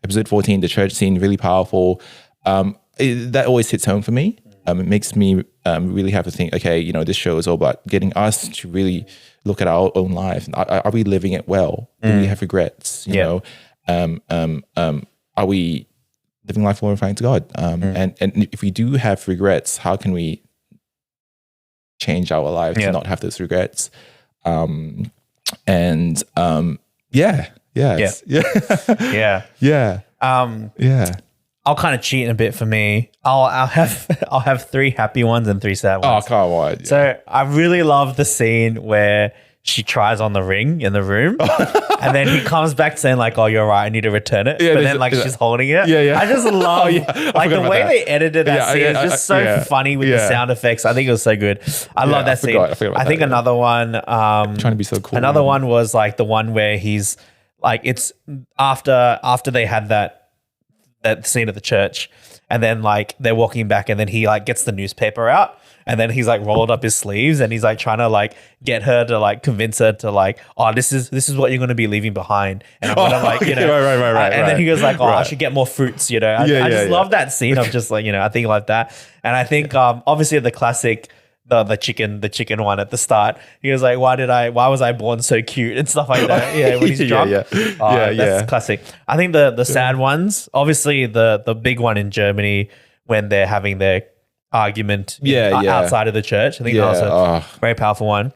[SPEAKER 2] Episode 14, the church scene, really powerful. That always hits home for me. It makes me really have to think, okay, you know, this show is all about getting us to really look at our own life. Are we living it well? Do we have regrets? You know, are we living life glorifying to God? And if we do have regrets, how can we change our lives to not have those regrets?
[SPEAKER 1] I'll kind of cheat a bit for me. I'll have three happy ones and three sad ones.
[SPEAKER 2] Oh, come on. Yeah.
[SPEAKER 1] So I really love the scene where she tries on the ring in the room and then he comes back saying like, "Oh, you're right, I need to return it." But then like she's holding it.
[SPEAKER 2] Yeah.
[SPEAKER 1] I just love like the way they edited that scene. It's just so funny with the sound effects. I think it was so good. I love that scene. I think another one,
[SPEAKER 2] trying to be so cool.
[SPEAKER 1] Another one was like the one where he's like, it's after they had that scene at the church and then like they're walking back and then he like gets the newspaper out and then he's like rolled up his sleeves and he's like trying to like get her to like convince her to like, "Oh, this is what you're going to be leaving behind." And I'm gonna like, you know,
[SPEAKER 2] right.
[SPEAKER 1] And then he goes like, "Oh, I should get more fruits," you know. I just love that scene of just like, you know, I think like that. And I think obviously the classic the chicken one at the start. He was like, why was I born so cute and stuff like that? Yeah, when he's drunk. That's classic. I think the sad ones, obviously the big one in Germany when they're having their argument outside of the church. I think that was a very powerful one.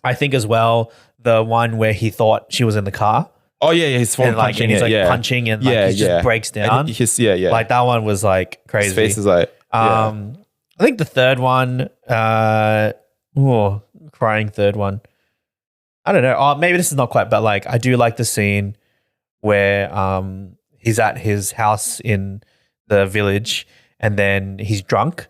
[SPEAKER 1] I think as well the one where he thought she was in the car.
[SPEAKER 2] Oh yeah, he's punching.
[SPEAKER 1] He's like punching and like he just breaks down. Like that one was like crazy.
[SPEAKER 2] His face is like
[SPEAKER 1] I think the third one, crying third one. I don't know. Oh, maybe this is not quite, but like I do like the scene where he's at his house in the village and then he's drunk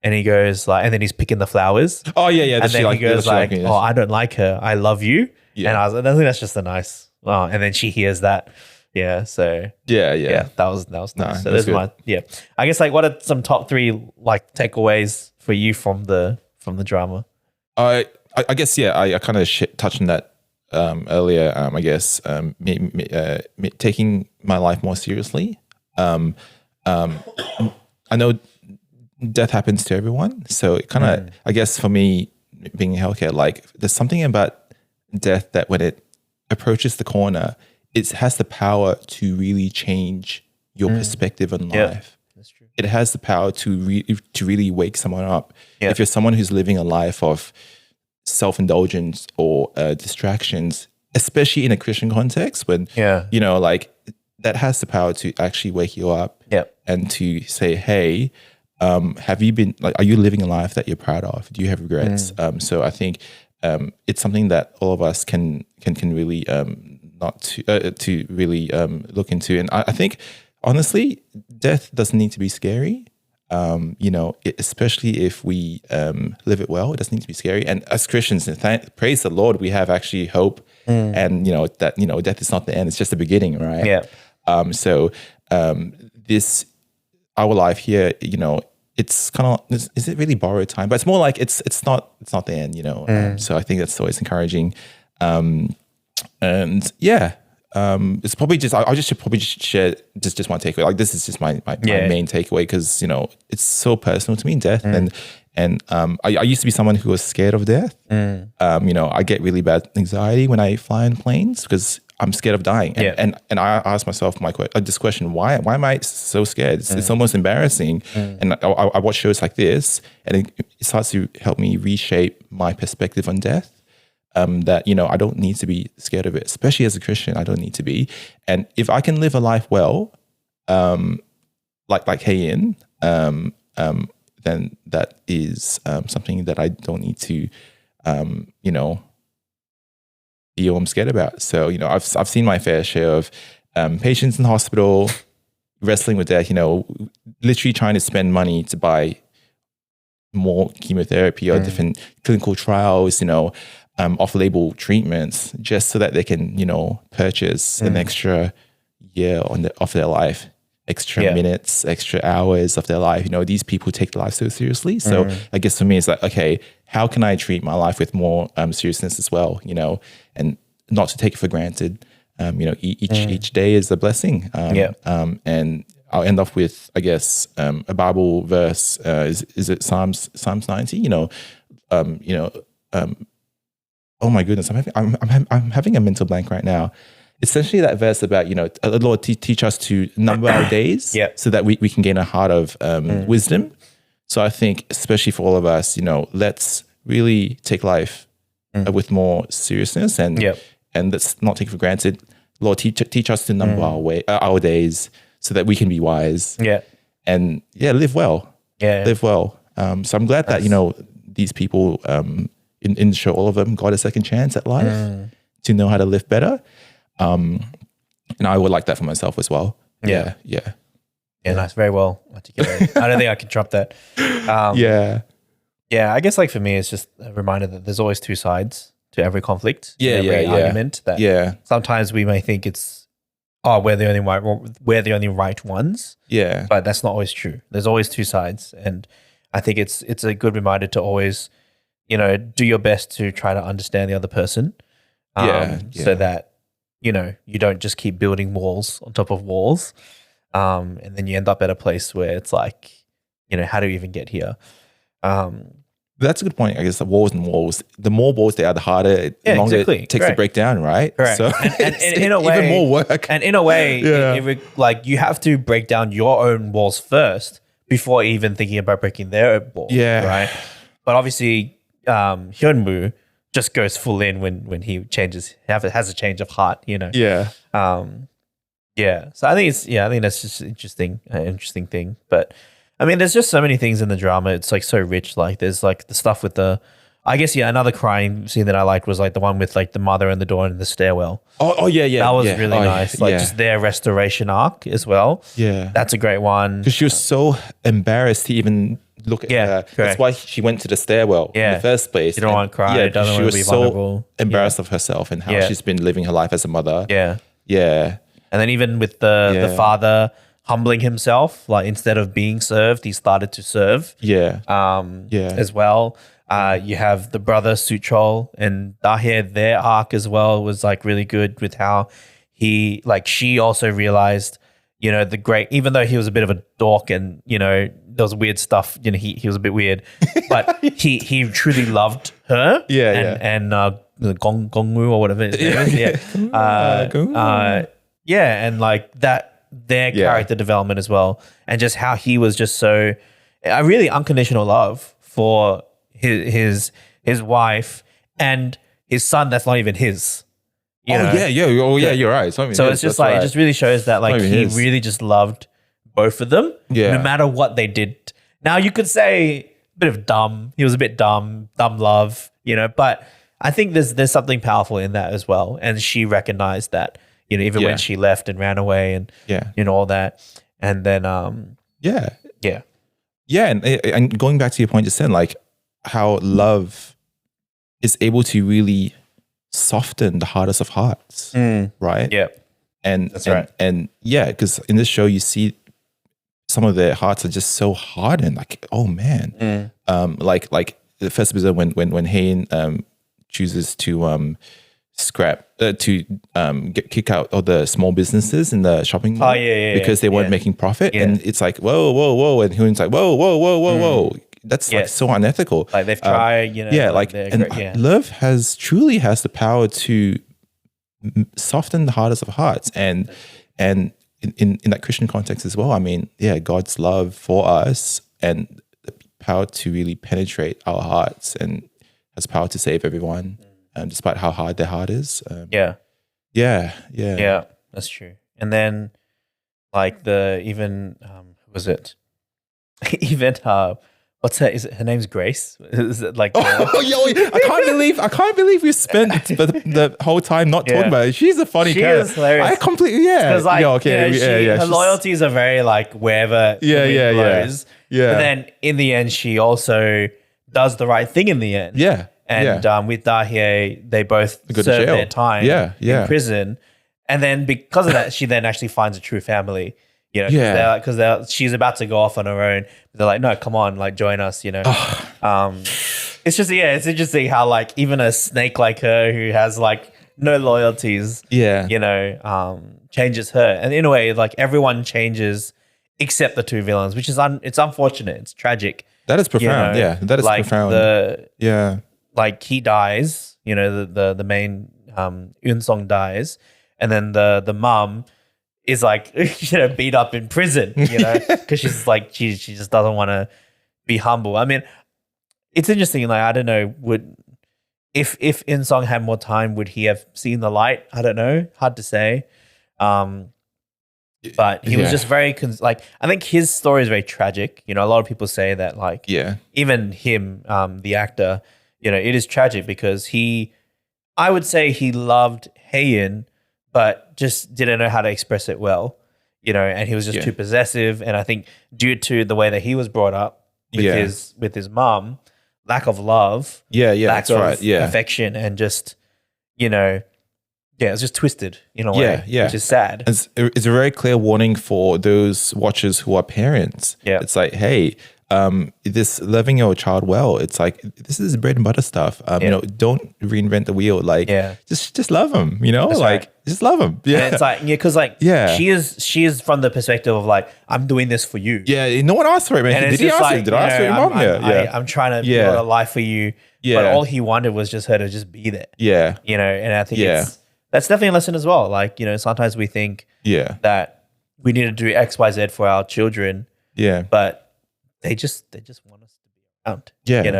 [SPEAKER 1] and he goes like, and then he's picking the flowers.
[SPEAKER 2] Oh yeah.
[SPEAKER 1] And then he goes like, "Oh, I don't like her. I love you." Yeah. And I think that's just a nice. Oh, and then she hears that. Yeah. So that was nice. So there's my I guess like what are some top three like takeaways for you from the drama?
[SPEAKER 2] I guess I kind of touched on that earlier. I guess taking my life more seriously. I know death happens to everyone, so it kind of I guess for me being in healthcare, like there's something about death that when it approaches the corner, it has the power to really change your perspective on life. That's true. It has the power to really wake someone up. If you're someone who's living a life of self-indulgence or distractions, especially in a Christian context, when you know, like that has the power to actually wake you up and to say, "Hey, have you been like? Are you living a life that you're proud of? Do you have regrets?" So I think it's something that all of us can really to really look into. And I think honestly, death doesn't need to be scary. You know, especially if we live it well, it doesn't need to be scary. And as Christians, praise the Lord, we have actually hope. And you know that death is not the end; it's just the beginning, right? Yeah. So this our life here, you know, it's kind of, is it really borrowed time? But it's more like it's not the end, you know. So I think that's always encouraging. And yeah, it's probably just I just should probably just share just one takeaway. Like this is just my main takeaway, because you know it's so personal to me, death, and I used to be someone who was scared of death. You know, I get really bad anxiety when I fly in planes because I'm scared of dying. And I ask myself this question: why am I so scared? It's almost embarrassing. And I watch shows like this, and it starts to help me reshape my perspective on death. That, you know, I don't need to be scared of it, especially as a Christian. I don't need to be. And if I can live a life well, like Heian, then that is something that I don't need to, you know, be all I'm scared about. So, you know, I've seen my fair share of patients in hospital wrestling with death, you know, literally trying to spend money to buy more chemotherapy or different clinical trials, you know, off-label treatments, just so that they can, you know, purchase an extra year of their life, extra minutes, extra hours of their life. You know, these people take life so seriously. So I guess for me, it's like, okay, how can I treat my life with more seriousness as well? You know, and not to take it for granted. You know, each day is a blessing. And I'll end off with, I guess, a Bible verse. Is it Psalms 90? You know, oh my goodness, I'm having a mental blank right now. Essentially, that verse about, you know, Lord, teach us to number our days, so that we can gain a heart of wisdom. So I think, especially for all of us, you know, let's really take life with more seriousness, and let's not take it for granted. Lord, teach us to number our days, so that we can be wise. And live well. Live well. So I'm glad that, you know, these people in the show, all of them got a second chance at life to know how to live better. And I would like that for myself as well. Yeah,
[SPEAKER 1] nice. Very well articulated. I don't think I can drop that. I guess like for me, it's just a reminder that there's always two sides to every conflict. Every argument. That sometimes we may think it's, we're the only right ones. But that's not always true. There's always two sides, and I think it's a good reminder to always, you know, do your best to try to understand the other person. So that, you know, you don't just keep building walls on top of walls. And then you end up at a place where it's like, you know, how do you even get here?
[SPEAKER 2] That's a good point. I guess the walls and walls, the more walls they are, the harder, the longer it takes to break down, right?
[SPEAKER 1] Correct. So and in a way,
[SPEAKER 2] even more work.
[SPEAKER 1] And in a way, like you have to break down your own walls first before even thinking about breaking their walls. Right. But obviously, Hyunwoo just goes full in when he has a change of heart, you know. So I think that's just an interesting thing. But I mean, there's just so many things in the drama. It's like so rich. Like there's like the stuff with another crying scene that I liked was like the one with like the mother and the daughter in the stairwell. That was really nice. Like just their restoration arc as well. That's a great one.
[SPEAKER 2] Because she was so embarrassed to even look at her.
[SPEAKER 1] Correct.
[SPEAKER 2] That's why she went to the stairwell in the first place.
[SPEAKER 1] She don't want to cry. Doesn't want to be vulnerable.
[SPEAKER 2] So embarrassed of herself and how she's been living her life as a mother.
[SPEAKER 1] And then even with the father humbling himself, like instead of being served, he started to serve. As well. You have the brother Suchol and Dahe, their arc as well was like really good with how she also realized, you know, even though he was a bit of a dork and, you know, there was weird stuff, you know, he was a bit weird, but he truly loved her. And Gongwoo or whatever his name is. And like that, their character development as well. And just how he was just so, a really unconditional love for his wife and his son that's not even his. You're right. So
[SPEAKER 2] it's
[SPEAKER 1] just like, it just really shows that like he really just loved both of them, no matter what they did. Now you could say a bit of dumb. He was a bit dumb love, you know, but I think there's something powerful in that as well. And she recognized that, you know, even when she left and ran away and, you know, all that. And then,
[SPEAKER 2] and going back to your point just then, like how love is able to really soften the hardest of hearts, right?
[SPEAKER 1] And that's right.
[SPEAKER 2] And because in this show you see some of their hearts are just so hardened. Like, oh man, like the first episode when Hain chooses to kick out all the small businesses in the shopping mall because they weren't making profit, and it's like whoa, and Hoon's like whoa. That's like so unethical.
[SPEAKER 1] Like they've tried,
[SPEAKER 2] love truly has the power to soften the hardest of hearts, and in that Christian context as well. I mean, God's love for us and the power to really penetrate our hearts and has power to save everyone, despite how hard their heart is.
[SPEAKER 1] Yeah, that's true. And then like who was it? Even what's her? Is it her name's Grace? Is it like?
[SPEAKER 2] I can't believe we spent the whole time not talking about it. She's a funny character.
[SPEAKER 1] Is hilarious.
[SPEAKER 2] I completely because
[SPEAKER 1] her loyalties are very like wherever the wind blows.
[SPEAKER 2] Yeah.
[SPEAKER 1] But then in the end, she also does the right thing in the end.
[SPEAKER 2] Yeah.
[SPEAKER 1] And with Dahye, they both serve their time in prison, and then because of that, she then actually finds a true family. Because she's about to go off on her own. They're like, no, come on, like join us. It's just it's interesting how like even a snake like her who has like no loyalties, changes her, and in a way, like everyone changes except the two villains, which is it's unfortunate. It's tragic.
[SPEAKER 2] That is profound. That is like profound.
[SPEAKER 1] Like he dies. The main Eun-sung dies, and then the mum is like beat up in prison, because she's like she just doesn't want to be humble. I mean, it's interesting. Like I don't know, if In-sung had more time, would he have seen the light? I don't know, hard to say. But he was just very I think his story is very tragic. A lot of people say that like even him, the actor, it is tragic because I would say he loved Haein, but just didn't know how to express it well, and he was just too possessive. And I think due to the way that he was brought up with his mom, lack of love, lack of affection, and just, it's just twisted in a way, which is sad.
[SPEAKER 2] It's a very clear warning for those watchers who are parents.
[SPEAKER 1] Yeah.
[SPEAKER 2] It's like, hey, this loving your child well, it's like this is bread and butter stuff. Don't reinvent the wheel. Like, just love them. Just love them. Yeah,
[SPEAKER 1] and it's like because she is from the perspective of like I'm doing this for you.
[SPEAKER 2] Yeah, no one asked for it, man. Did he ask you? Did I ask for your mom?
[SPEAKER 1] I'm trying to build a life for you. Yeah, but all he wanted was just her to just be there.
[SPEAKER 2] Yeah,
[SPEAKER 1] and I think that's definitely a lesson as well. Like sometimes we think that we need to do X, Y, Z for our children. Yeah, but they just want us to be around. Yeah. And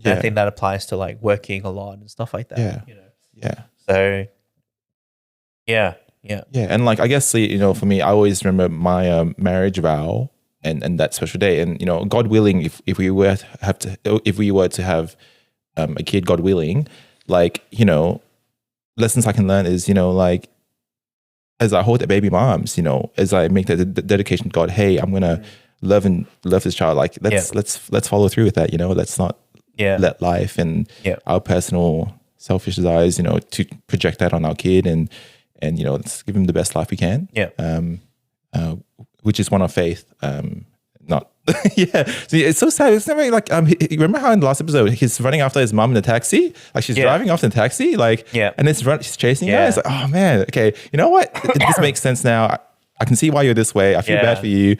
[SPEAKER 1] I think that applies to like working a lot and stuff like that.
[SPEAKER 2] Yeah.
[SPEAKER 1] So yeah.
[SPEAKER 2] And like I guess for me, I always remember my marriage vow and that special day. And God willing, if we were to have a kid, God willing, like lessons I can learn is like as I hold the baby moms, as I make the dedication to God, hey, I'm gonna love this child. Like let's follow through with that. Let's not let life and our personal selfish desires, to project that on our kid and let's give him the best life we can. Which is one of faith. Not So it's so sad. It's never like remember how in the last episode he's running after his mom in the taxi, like she's driving off in the taxi, and she's chasing her. It's like, oh man, okay, you know what? This makes sense now. I can see why you're this way. I feel bad for you.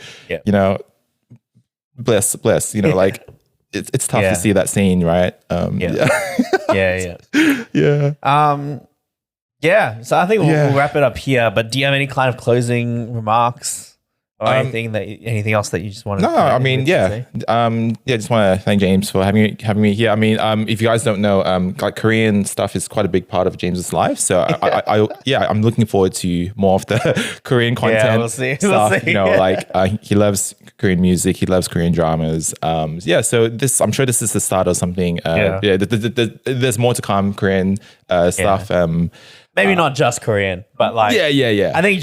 [SPEAKER 2] Bless. Like it's tough to see that scene, right?
[SPEAKER 1] So I think we'll wrap it up here. But do you have any kind of closing remarks or anything else that you just want to?
[SPEAKER 2] No, I mean, just want to thank James for having me here. I mean, if you guys don't know, like Korean stuff is quite a big part of James's life. So I'm looking forward to more of the Korean content.
[SPEAKER 1] Yeah, we'll see.
[SPEAKER 2] Stuff. He loves Korean music. He loves Korean dramas. So I'm sure this is the start of something. There's more to come. Korean stuff.
[SPEAKER 1] Maybe not just Korean, but like I think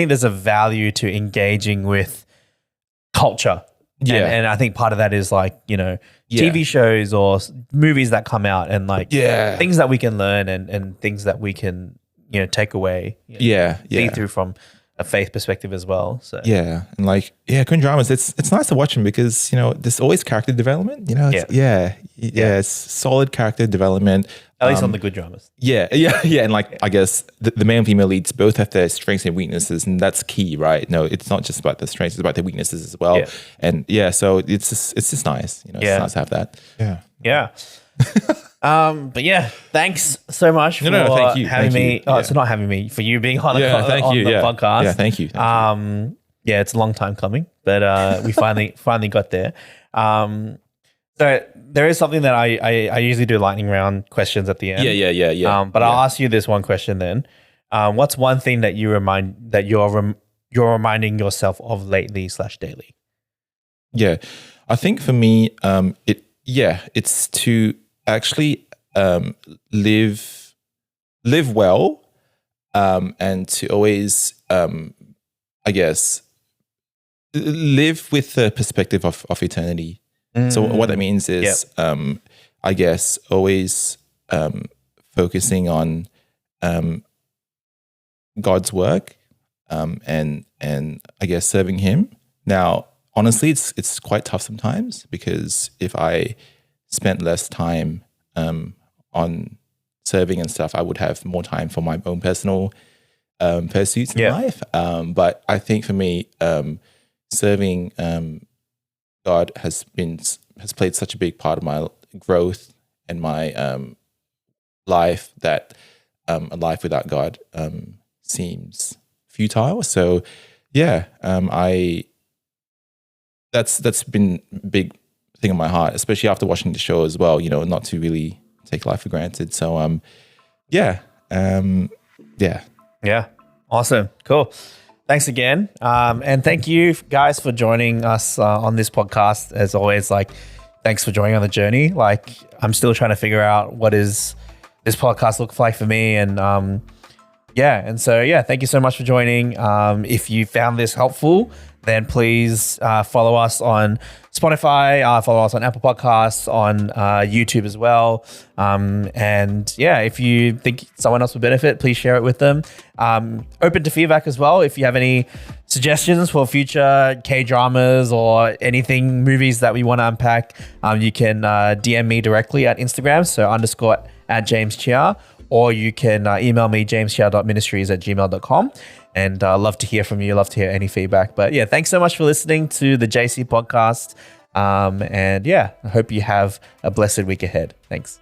[SPEAKER 1] there's a value to engaging with culture. And I think part of that is like, TV shows or movies that come out and like things that we can learn and things that we can, take away. See through from a faith perspective as well. So
[SPEAKER 2] Yeah, and like Korean dramas, it's nice to watch them because there's always character development. It's solid character development.
[SPEAKER 1] At least on the good dramas.
[SPEAKER 2] Yeah, and like I guess the male and female leads both have their strengths and weaknesses, and that's key, right? No, it's not just about the strengths; it's about the weaknesses as well.
[SPEAKER 1] Yeah.
[SPEAKER 2] And so it's just nice. It's nice to have that.
[SPEAKER 1] Yeah. But yeah, thanks so much for
[SPEAKER 2] thank you.
[SPEAKER 1] having me.
[SPEAKER 2] You.
[SPEAKER 1] It's not having me, for you being on, the podcast.
[SPEAKER 2] Yeah, thank you.
[SPEAKER 1] Yeah, it's a long time coming, but we finally got there. So there is something that I usually do lightning round questions at the end.
[SPEAKER 2] Yeah.
[SPEAKER 1] But I'll ask you this one question then. What's one thing that you're reminding yourself of lately/daily?
[SPEAKER 2] Yeah, I think for me, it's to actually live well, and to always, I guess, live with the perspective of eternity. So what that means is, I guess, always focusing on God's work, and I guess serving Him. Now, honestly, it's quite tough sometimes, because if I spent less time on serving and stuff, I would have more time for my own personal pursuits in life. But I think for me, serving God has played such a big part of my growth and my life, that a life without God seems futile. So that's been a big thing on my heart, especially after watching the show as well, not to really take life for granted. So yeah.
[SPEAKER 1] Awesome. Cool. Thanks again. And thank you guys for joining us on this podcast. As always, thanks for joining on the journey. I'm still trying to figure out what is this podcast look like for me. And thank you so much for joining. If you found this helpful, then please follow us on Spotify, follow us on Apple Podcasts, on YouTube as well. If you think someone else would benefit, please share it with them. Open to feedback as well. If you have any suggestions for future K-dramas or anything, movies that we want to unpack, you can DM me directly at Instagram, so _@JamesChia, or you can email me, jameschia.ministries@gmail.com. And love to hear from you. Love to hear any feedback. But yeah, thanks so much for listening to the JC podcast. I hope you have a blessed week ahead. Thanks.